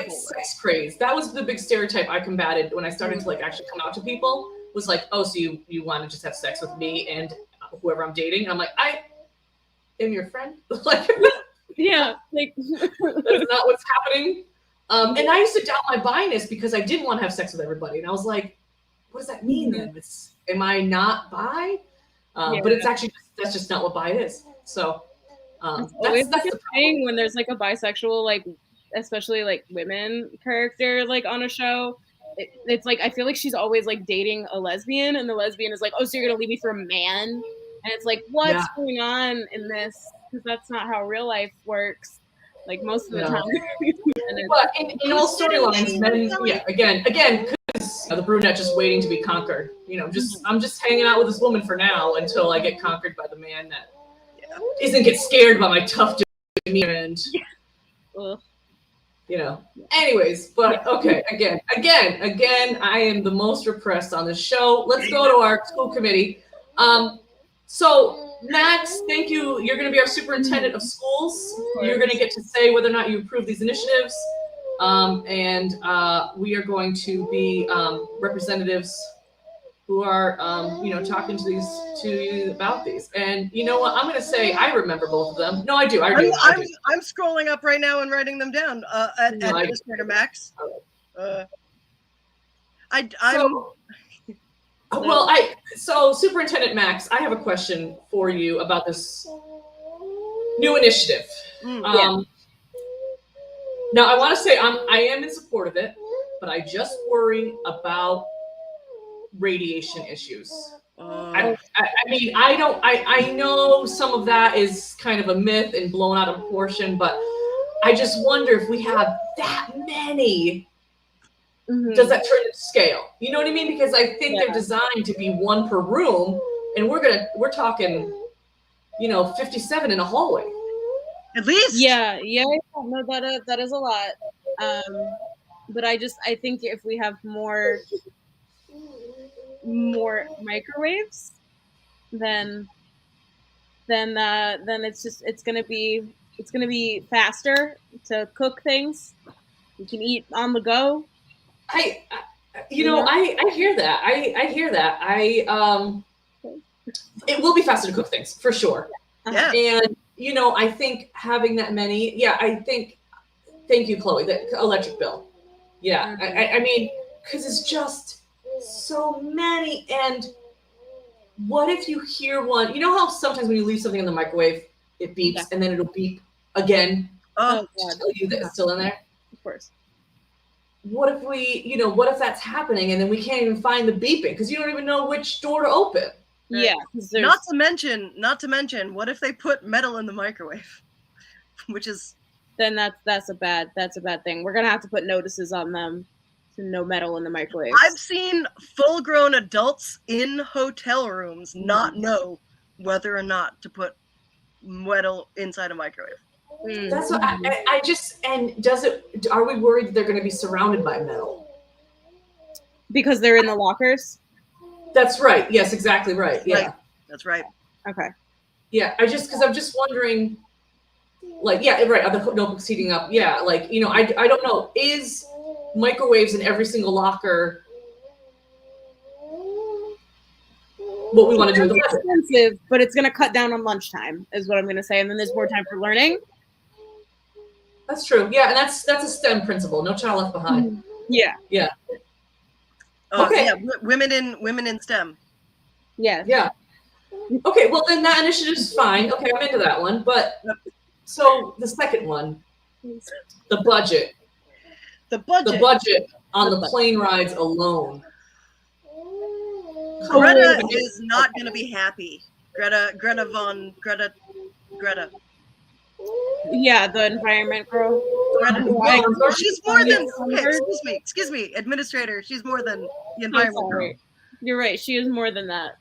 sex craze. That was the big stereotype I combated when I started to like actually come out to people, was like, oh, so you want to just have sex with me and whoever I'm dating? And I'm like, I am your friend. Like, yeah, like that's not what's happening. And I used to doubt my bi-ness because I didn't want to have sex with everybody. And I was like, what does that mean then? Am I not bi? But it's actually, that's just not what bi is. So always like a thing when there's like a bisexual, like especially like women character like on a show. It's like I feel like she's always like dating a lesbian, and the lesbian is like, oh, so you're gonna leave me for a man? And it's like, what's going on in this? Because that's not how real life works. Like most of the time. But in all storylines, men, again, because the brunette just waiting to be conquered. You know, I'm just hanging out with this woman for now until I get conquered by the man that isn't get scared by my tough demeanor. And You know. Anyways, but okay, again, I am the most repressed on this show. Let's go to our school committee. So Max, thank you. You're going to be our superintendent of schools. You're going to get to say whether or not you approve these initiatives. And we are going to be representatives who are, talking to you about these. And you know what? I'm going to say I remember both of them. No, I do. I do. I'm scrolling up right now and writing them down. Administrator Max. So Superintendent Max, I have a question for you about this new initiative. Now, I want to say I am in support of it, but I just worry about radiation issues. I know some of that is kind of a myth and blown out of proportion, but I just wonder if we have that many, does that turn into scale? You know what I mean? Because I think they're designed to be one per room, and we're talking, 57 in a hallway. At least. Yeah. No, that is a lot. But I think if we have more microwaves, then it's gonna be faster to cook things. You can eat on the go. I hear that. I hear that. It will be faster to cook things for sure. Yeah. And I think having that many, thank you, Chloe, the electric bill. Yeah. I mean, because it's just so many. And what if you hear one? You know how sometimes when you leave something in the microwave, it beeps and then it'll beep again Oh, to tell you that it's still in there? Of course. What if what if that's happening and then we can't even find the beeping because you don't even know which door to open? Yeah. Not to mention, what if they put metal in the microwave? Which is then that's a bad thing. We're gonna have to put notices on them to no metal in the microwave. I've seen full-grown adults in hotel rooms not know whether or not to put metal inside a microwave. That's what I just, and are we worried that they're going to be surrounded by metal? Because they're in the lockers? That's right. Yes, exactly right. Yeah. That's right. Okay. Yeah. I'm just wondering, right. Are the notebooks heating up? Yeah. I don't know. Is microwaves in every single locker what we want to do with the budget? Expensive, but it's going to cut down on lunchtime is what I'm going to say. And then there's more time for learning. That's true. Yeah. And that's a STEM principle. No child left behind. Yeah. Yeah. Okay. Yeah, women in STEM. Yeah. Yeah. Okay. Well, then that initiative is fine. Okay. I'm into that one. But so the second one, the budget. The budget on the plane rides alone. Greta is not going to be happy. Greta. Yeah, the environment girl. She's more than. Okay, excuse me, administrator. She's more than the environment girl. You're right. She is more than that.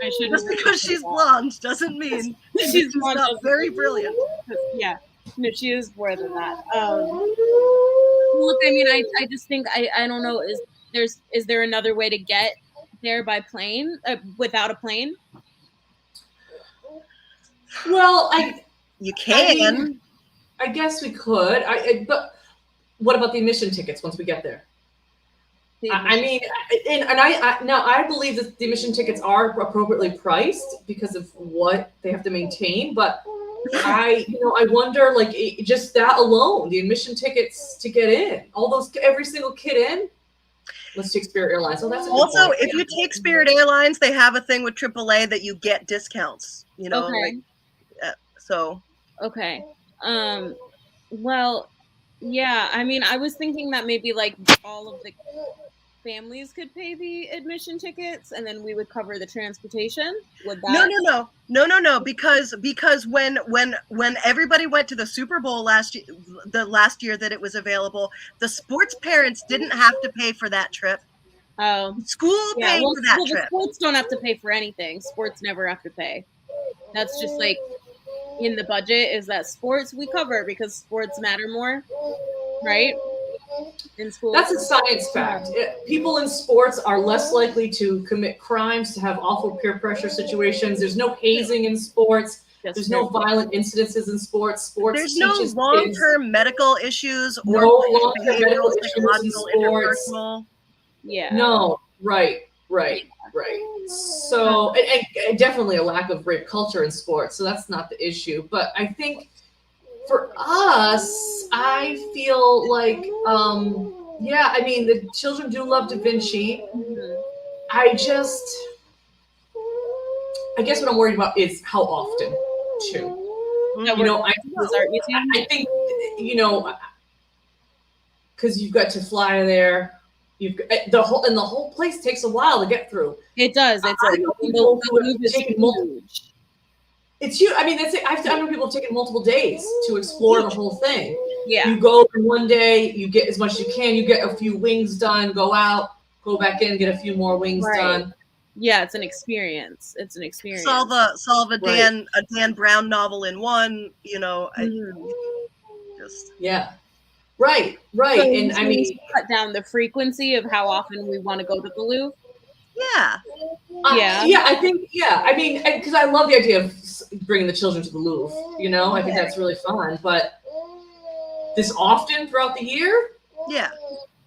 I should. Just because she's blonde doesn't mean she's not very brilliant. Yeah. No, she is more than that. Look, I mean, I just think I don't know. Is there another way to get there by plane without a plane? Well, you can. I guess we could. But what about the admission tickets once we get there? I believe that the admission tickets are appropriately priced because of what they have to maintain. But I wonder, just that alone, the admission tickets to get in, every single kid in. Let's take Spirit Airlines. Oh, that's also if you take Spirit Airlines, they have a thing with AAA that you get discounts. Okay. Okay. Well, yeah. I mean, I was thinking that maybe all of the families could pay the admission tickets, and then we would cover the transportation. Would that? No. Because when everybody went to the Super Bowl last year that it was available, the sports parents didn't have to pay for that trip. Oh, school paid for that trip. The sports don't have to pay for anything. Sports never have to pay. That's just in the budget. Is that sports we cover because sports matter more? right? In school. That's a science fact. People in sports are less likely to commit crimes, to have awful peer pressure situations. There's no hazing in sports. There's no violent incidences in sports. Sports There's no teaches kids long-term medical issues or no long-term medical behavioral, issues in psychological, sports. interpersonal. Yeah. No, right. So, and definitely a lack of rape culture in sports. So that's not the issue. But I think for us, I feel like, yeah, I mean, the children do love Da Vinci. Mhm. I guess what I'm worried about is how often, too. That You know, was art museum. I think, you know, because you've got to fly there. You've got, the whole place takes a while to get through. It does. It's I like know people the who have Louvre is taken multiple. huge. It's huge. I mean, that's it. I know people have taken multiple days to explore the whole thing. Yeah. You go in one day, you get as much as you can, you get a few wings done, go out, go back in, get a few more wings done. Yeah, it's an experience. It's an experience. Solve a Dan Brown novel in one. You know, just Yeah. Right. So And I mean, cut down the frequency of how often we want to go to the Louvre. yeah. I think, I mean, because I love the idea of bringing the children to the Louvre, you know, I think that's really fun, but this often throughout the year? Yeah.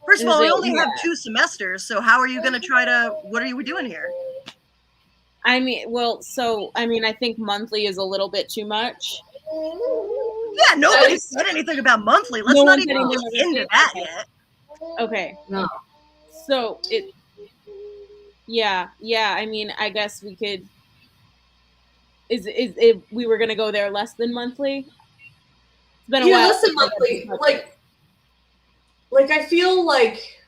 First of all, we only have 2 semesters, so how are you going to try to? What are we doing here? I mean, I think monthly is a little bit too much. Yeah, nobody said anything about monthly. Let's not even get into that yet. Okay. No. So I mean, I guess we could. Is we were gonna go there less than monthly? It's been a while. Less than monthly. Like I feel like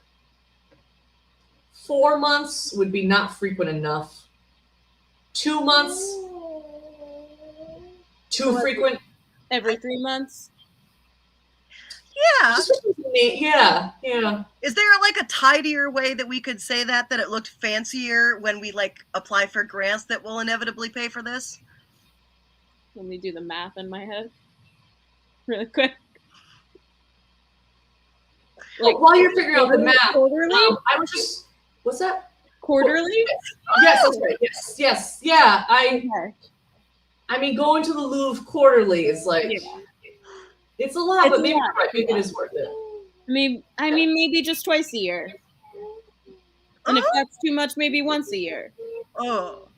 4 months would be not frequent enough. 2 months, too frequent. Every 3 months. Yeah. Yeah. Is there like a tidier way that we could say that it looked fancier when we like apply for grants that will inevitably pay for this? Let me do the math in my head really quick. Like while you're figuring out the math, quarterly? I was just, what's that? Quarterly? Yes, that's right. Yes. Yeah. I mean, going to the Louvre quarterly is like, it's a lot, but maybe it is worth it. I mean, maybe just twice a year. And if that's too much, maybe once a year. Oh.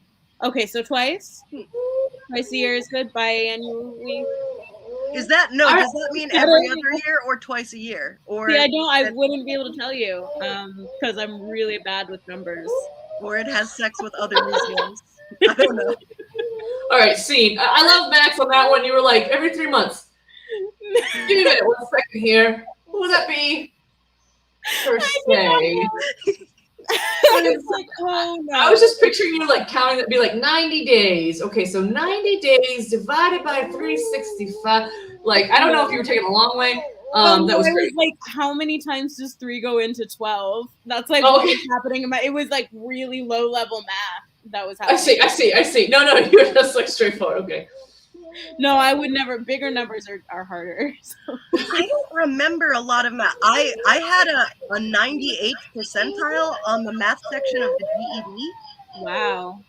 Okay, so twice? Twice a year is good, biannually? Does that mean every other year or twice a year? Or I wouldn't be able to tell you, because I'm really bad with numbers. Or it has sex with other museums. I don't know. All right, scene. I love Max on that one. You were like, every 3 months. Give me a minute, 1 second here. What would that be? Per se. It's like, oh no. I was just picturing you like counting that, be like 90 days. Okay, so 90 days divided by 365. Like, I don't know if you were taking a long way. That was great. Like, how many times does 3 go into 12? That's like what was happening in my. It was like really low level math that was happening. I see. No, you're just like straightforward. Okay. No, I would never. Bigger numbers are harder. So. I don't remember a lot of math. I had a 98th percentile on the math section of the GED. Wow.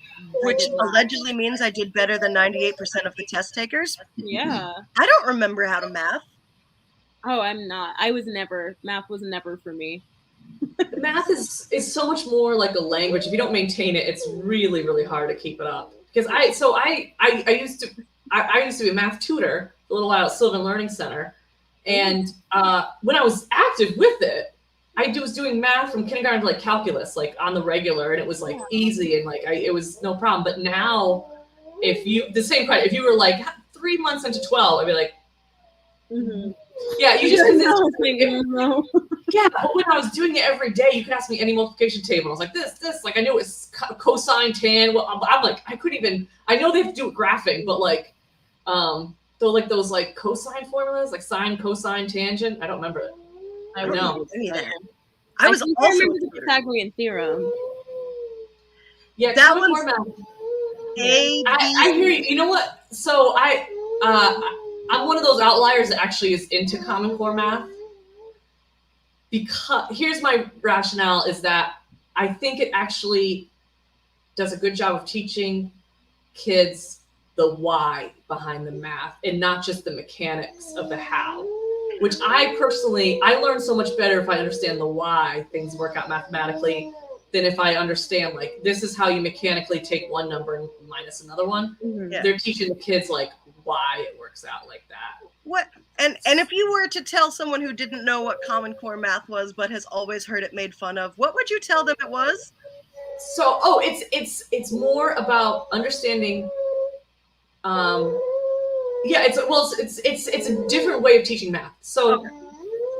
Which allegedly means I did better than 98% of the test takers. Yeah. I don't remember how to math. Oh, I'm not. Math was never for me. Math is so much more like a language. If you don't maintain it, it's really, really hard to keep it up. Because I used to be a math tutor a little while at Sylvan Learning Center. And when I was active with it, I was doing math from kindergarten to like calculus, like on the regular, and it was like easy and like it was no problem. But now, if you were like 3 months into 12, I'd be like, yeah, you just yeah. But when I was doing it every day, you could ask me any multiplication table. I was like this, like I knew it was cosine tan. Well, I'm like I couldn't even. I know they have to do it graphing, but like, those like cosine formulas, like sine, cosine, tangent. I don't remember it. I don't know. I was also remember the Pythagorean theorem. Yeah, that one's more math. I hear you. You know what? So I'm one of those outliers that actually is into Common Core math. because here's my rationale is that I think it actually does a good job of teaching kids the why behind the math and not just the mechanics of the how, which I learn so much better if I understand the why things work out mathematically than if I understand, like, this is how you mechanically take one number and minus another one. Yeah. They're teaching the kids, like, why it works out like that. What? And if you were to tell someone who didn't know what Common Core math was but has always heard it made fun of, what would you tell them it was? So, it's more about understanding. It's a different way of teaching math. So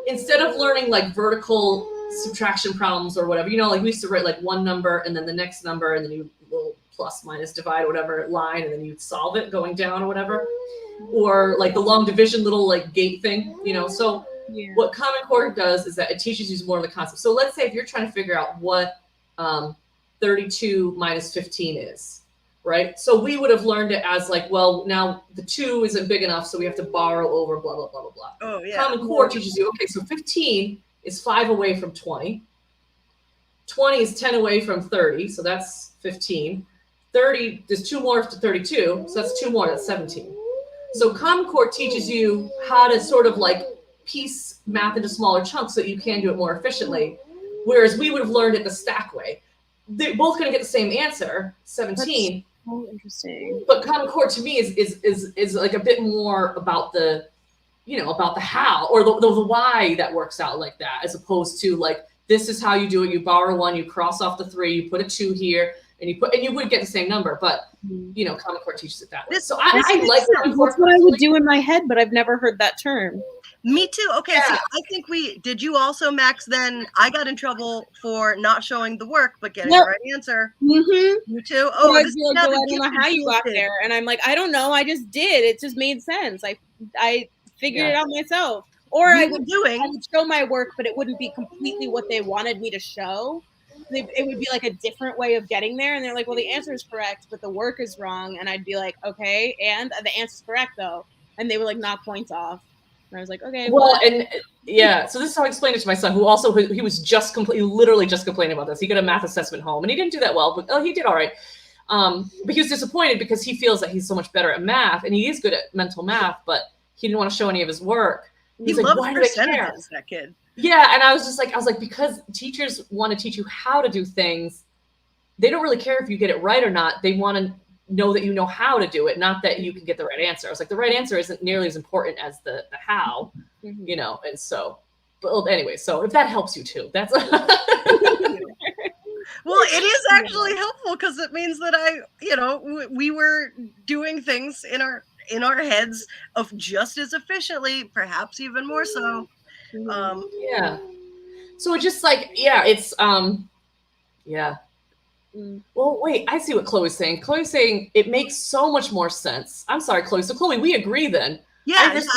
instead of learning like vertical subtraction problems or whatever, like we used to write like one number and then the next number and then you will plus, minus, divide, whatever line, and then you'd solve it going down or whatever, or like the long division little like gate thing, So what Common Core does is that it teaches you more of the concept. So let's say if you're trying to figure out what 32 minus 15 is. Right. So we would have learned it as like, well, now the 2 isn't big enough, so we have to borrow over blah, blah, blah, blah, blah. Oh, yeah. Common Core teaches you, okay, so 15 is 5 away from 20. 20 is 10 away from 30, so that's 15. 30, there's 2 more to 32, so that's 2 more, that's 17. So Common Core teaches you how to sort of like piece math into smaller chunks so that you can do it more efficiently. Whereas we would have learned it the stack way. They're both going to get the same answer, 17. Oh, interesting. But Common Core to me is like a bit more about the, about the how or the why that works out like that, as opposed to like, this is how you do it. You borrow 1, you cross off the 3, you put a 2 here, and you would get the same number. But Common Core teaches it that way. So I like Common Core. That's what I would do in my head, but I've never heard that term. Me too. Okay, so I think did you also, Max, then I got in trouble for not showing the work, but getting the right answer. Mm-hmm. You too? Oh, I don't know how you got there. And I'm like, I don't know. I just did. It just made sense. I figured it out myself. Or I would show my work, but it wouldn't be completely what they wanted me to show. It would be like a different way of getting there. And they're like, well, the answer is correct, but the work is wrong. And I'd be like, okay, and the answer's correct though. And they would like knock points off. And I was like, okay. Well, and so this is how I explained it to my son, who also, he was literally just complaining about this. He got a math assessment home and he didn't do that well, but he did all right. But he was disappointed because he feels that he's so much better at math and he is good at mental math, but he didn't want to show any of his work. He's like, why do they care? That kid. Yeah, and I was like, because teachers want to teach you how to do things. They don't really care if you get it right or not. They want to know that you know how to do it, not that you can get the right answer. I was like, the right answer isn't nearly as important as the how, and so, but anyway, so if that helps you too, that's. Well, it is actually helpful because it means that we were doing things in our heads of just as efficiently, perhaps even more so. So it's just like, it's Well, wait, I see what Chloe's saying. Chloe's saying it makes so much more sense. I'm sorry, Chloe. So Chloe, we agree then. Yeah, I was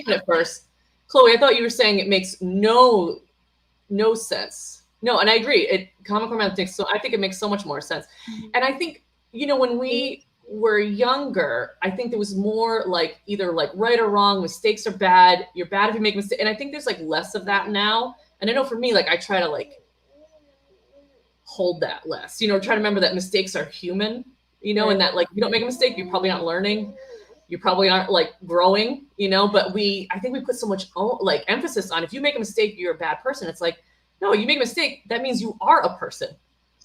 at first. Chloe, I thought you were saying it makes no sense. No, and I agree. Common Core math I think it makes so much more sense. And I think, when we were younger, I think there was more like either like right or wrong, mistakes are bad, you're bad if you make mistakes. And I think there's like less of that now. And I know for me, like I try to like hold that less, try to remember that mistakes are human, and that like, if you don't make a mistake, you're probably not learning. You probably aren't like growing, but I think we put so much like emphasis on if you make a mistake, you're a bad person. It's like, no, you make a mistake. That means you are a person.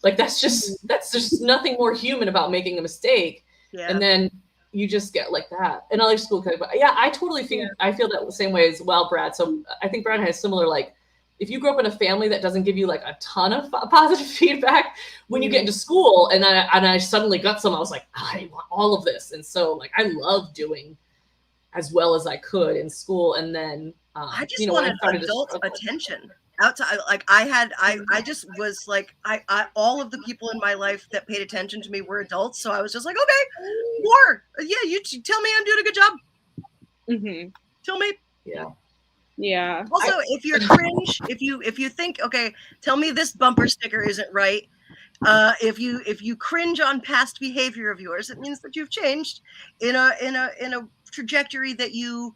Like, that's just nothing more human about making a mistake. Yeah. And then you just get like that. And other school, but yeah, I totally feel, I feel that the same way as well, Brad. So I think Brad has similar, like, if you grow up in a family that doesn't give you like a ton of positive feedback when you get into school, and I suddenly got some, I was like, I want all of this. And so like, I love doing as well as I could in school. And then, I just wanted adult attention outside. Like I just was like, I all of the people in my life that paid attention to me were adults. So I was just like, okay, more. Yeah. You tell me I'm doing a good job. Mm-hmm. Tell me. Yeah. Yeah. Also, if you're cringe, if you think, okay, tell me this bumper sticker isn't right. If you cringe on past behavior of yours, it means that you've changed in a trajectory that you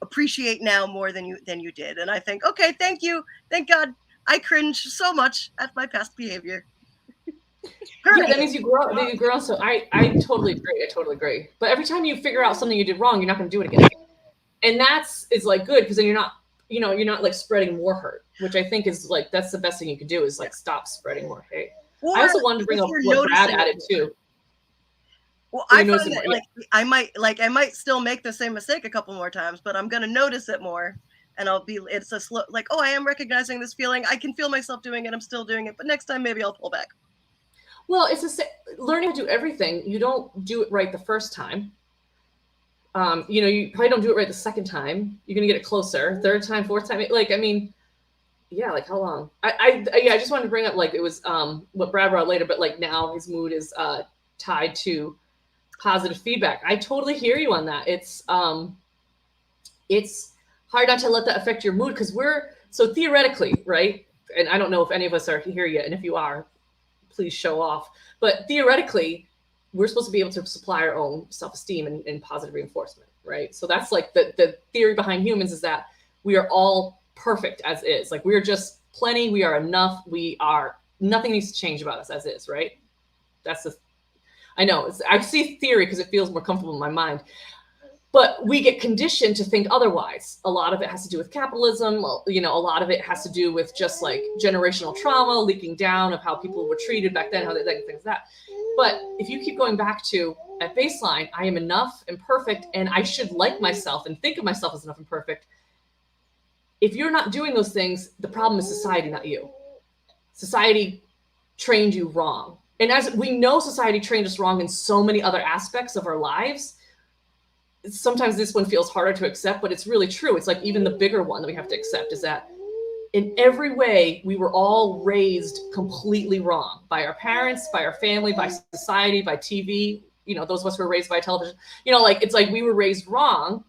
appreciate now more than you did. And I think, okay, thank you, thank God. I cringe so much at my past behavior. Yeah, that means you grow. So I totally agree. I totally agree. But every time you figure out something you did wrong, you're not going to do it again. And is like good, because then you're not like spreading more hurt, which I think is like, that's the best thing you can do, is like stop spreading more hate. I also wanted to bring up what Brad added too. Well, I find that like I might still make the same mistake a couple more times, but I'm gonna notice it more, and it's a slow, like, oh, I am recognizing this feeling. I can feel myself doing it. I'm still doing it, but next time maybe I'll pull back. Well, it's learning to do everything. You don't do it right the first time. You probably don't do it right the second time. You're gonna get it closer. Third time, fourth time. Like, I mean, yeah, like how long? I just wanted to bring up, like, it was what Brad brought later, but like now his mood is tied to positive feedback. I totally hear you on that. It's hard not to let that affect your mood, because so theoretically, right? And I don't know if any of us are here yet, and if you are, please show off. But theoretically, we're supposed to be able to supply our own self-esteem and positive reinforcement, right? So that's like the theory behind humans, is that we are all perfect as is. Like, we're just plenty, we are enough, nothing needs to change about us as is, right? I know, I see theory because it feels more comfortable in my mind. But we get conditioned to think otherwise. A lot of it has to do with capitalism. A lot of it has to do with just like generational trauma leaking down of how people were treated back then, how they like things like that. But if you keep going back to, at baseline, I am enough and perfect, and I should like myself and think of myself as enough and perfect. If you're not doing those things, the problem is society, not you. Society trained you wrong. And as we know, society trained us wrong in so many other aspects of our lives. Sometimes this one feels harder to accept, but it's really true. It's like even the bigger one that we have to accept is that in every way, we were all raised completely wrong by our parents, by our family, by society, by TV. Those of us who were raised by television, it's like we were raised wrong.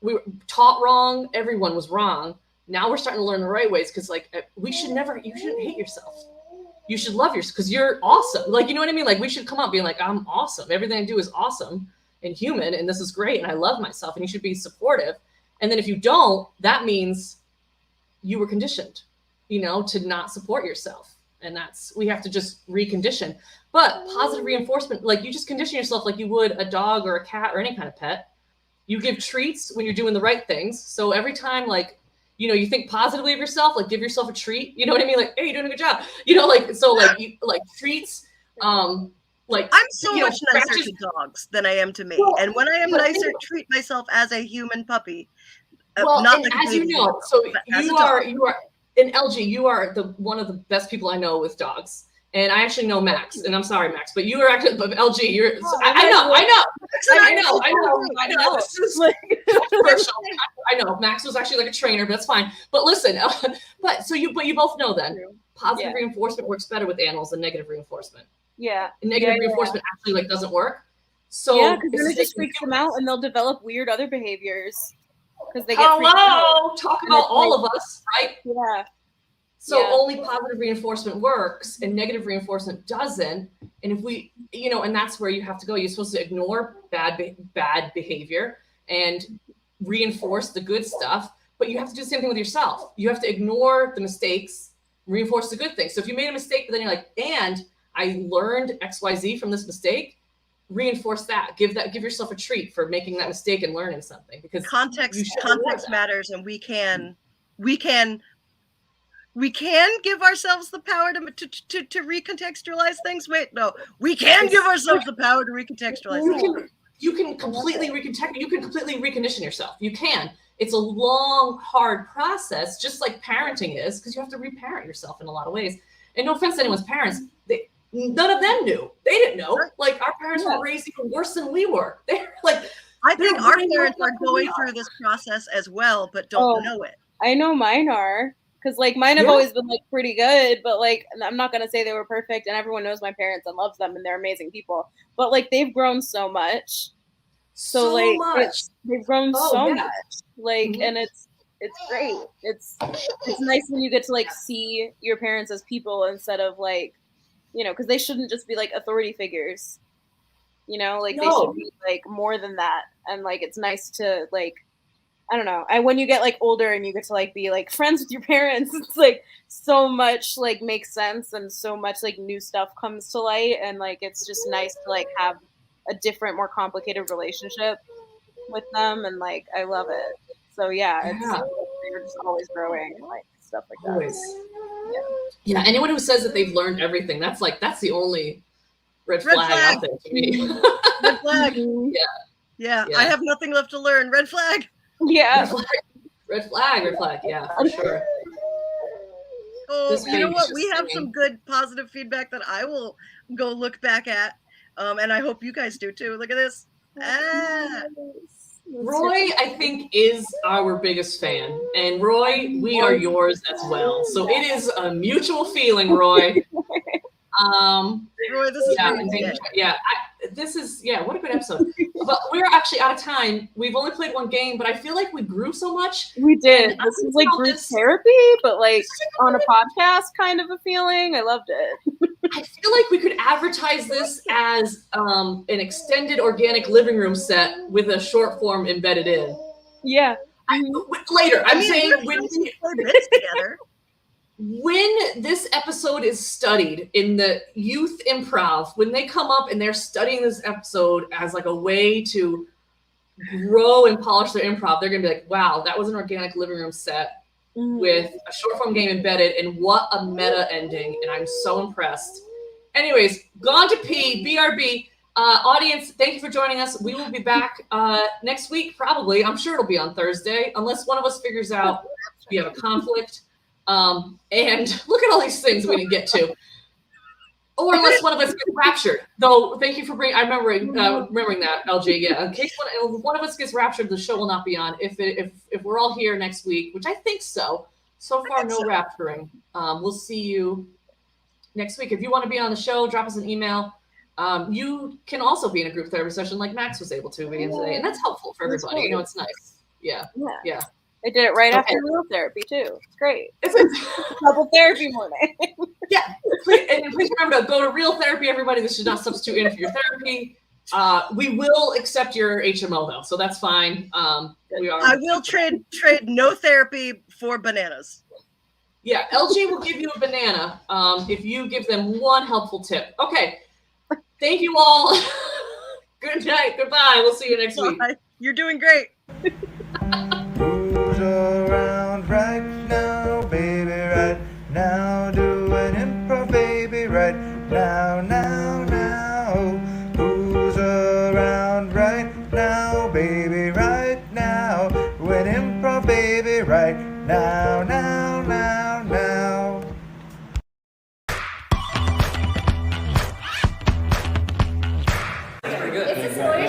We were taught wrong. Everyone was wrong. Now we're starting to learn the right ways, because like you shouldn't hate yourself. You should love yourself because you're awesome. Like, you know what I mean? Like, we should come out being like, I'm awesome. Everything I do is awesome and human, and this is great, and I love myself, and you should be supportive. And then if you don't, that means you were conditioned, to not support yourself. And we have to just recondition. But positive reinforcement, like, you just condition yourself like you would a dog or a cat or any kind of pet. You give treats when you're doing the right things. So every time, like, you think positively of yourself, like give yourself a treat, you know what I mean? Like, hey, you're doing a good job, like treats, like, I'm so much nicer to dogs than I am to me. Well, and when I am nicer, treat myself as a human puppy. Well, not like as you know, so you are in LG, you are one of the best people I know with dogs. And I actually know Max, and I'm sorry, Max, but you are actually LG. I know. This is like controversial. I know Max was actually like a trainer, but that's fine. But listen, but you both know then positive reinforcement works better with animals than negative reinforcement. Yeah. And negative reinforcement actually like doesn't work. So because then it just freaks them out, and they'll develop weird other behaviors because they get talk about all of us, right? Yeah. So only positive reinforcement works and negative reinforcement doesn't. And if we, and that's where you have to go. You're supposed to ignore bad behavior and reinforce the good stuff, but you have to do the same thing with yourself. You have to ignore the mistakes, reinforce the good things. So if you made a mistake, but then you're like, and I learned XYZ from this mistake, reinforce that. Give yourself a treat for making that mistake and learning something, because context matters, and we can give ourselves the power to recontextualize things. Wait, no, we can give ourselves the power to recontextualize things. You can completely recondition yourself. You can. It's a long, hard process, just like parenting is, because you have to reparent yourself in a lot of ways. And no offense to anyone's parents, none of them knew. They didn't know. Like, our parents were raised even worse than we were. They're like, I think our parents are going through this process as well, but don't know it. I know mine are. Because, like, mine have always been, like, pretty good, but, like, I'm not going to say they were perfect, and everyone knows my parents and loves them, and they're amazing people. But, like, they've grown so much. So like, they've grown so much. Like, and it's great. It's nice when you get to, like, see your parents as people instead of, like, because they shouldn't just be, like, authority figures. Like, they should be, like, more than that. And, like, it's nice to, like, I don't know. When you get like older and you get to like be like friends with your parents, it's like so much like makes sense and so much like new stuff comes to light, and like it's just nice to like have a different, more complicated relationship with them, and like I love it. So yeah, you're just always growing and like stuff like that. Always. Yeah. Anyone who says that they've learned everything, that's the only red flag out there to me. Red flag. Yeah. I have nothing left to learn. Red flag. Yeah. Red flag. Yeah, for sure. Oh, This you know baby's what? just We have singing. some good positive feedback that I will go look back at. And I hope you guys do too. Look at this. Roy, I think, is our biggest fan. And Roy, we are yours as well. So it is a mutual feeling, Roy. Roy, this is what a good episode. But we're actually out of time. We've only played one game, but I feel like we grew so much. We did. This is like group therapy, but like on a podcast kind of a feeling. I loved it. I feel like we could advertise this as an extended organic living room set with a short form embedded in. Yeah. Later, I'm saying when play bits together. When this episode is studied in the youth improv, when they come up and they're studying this episode as like a way to grow and polish their improv, they're gonna be like, wow, that was an organic living room set with a short form game embedded, and what a meta ending. And I'm so impressed. Anyways, Gone to Pee, BRB. Audience, thank you for joining us. We will be back next week, probably. I'm sure it'll be on Thursday, unless one of us figures out we have a conflict. And look at all these things we didn't get to. Or unless one of us gets raptured. Though, thank you for remembering that, LG. Yeah, in case one of us gets raptured, the show will not be on. If we're all here next week, which I think so. So far, no rapturing. We'll see you next week. If you want to be on the show, drop us an email. You can also be in a group therapy session like Max was able to be in today, and that's helpful for everybody. You know, it's nice. Yeah. I did it right after real therapy too. It's great. It's a couple therapy morning. Yeah. Please remember to go to real therapy, everybody. This should not substitute in for your therapy. We will accept your HMO though, so that's fine. I will trade no therapy for bananas. Yeah, LG will give you a banana if you give them one helpful tip. Okay. Thank you all. Good night. Goodbye. We'll see you next week. You're doing great. Who's around right now, baby, right now? Do an improv, baby, right now, now. Who's around right now, baby, right now? Do an improv, baby, right now, now. Very good. It's a story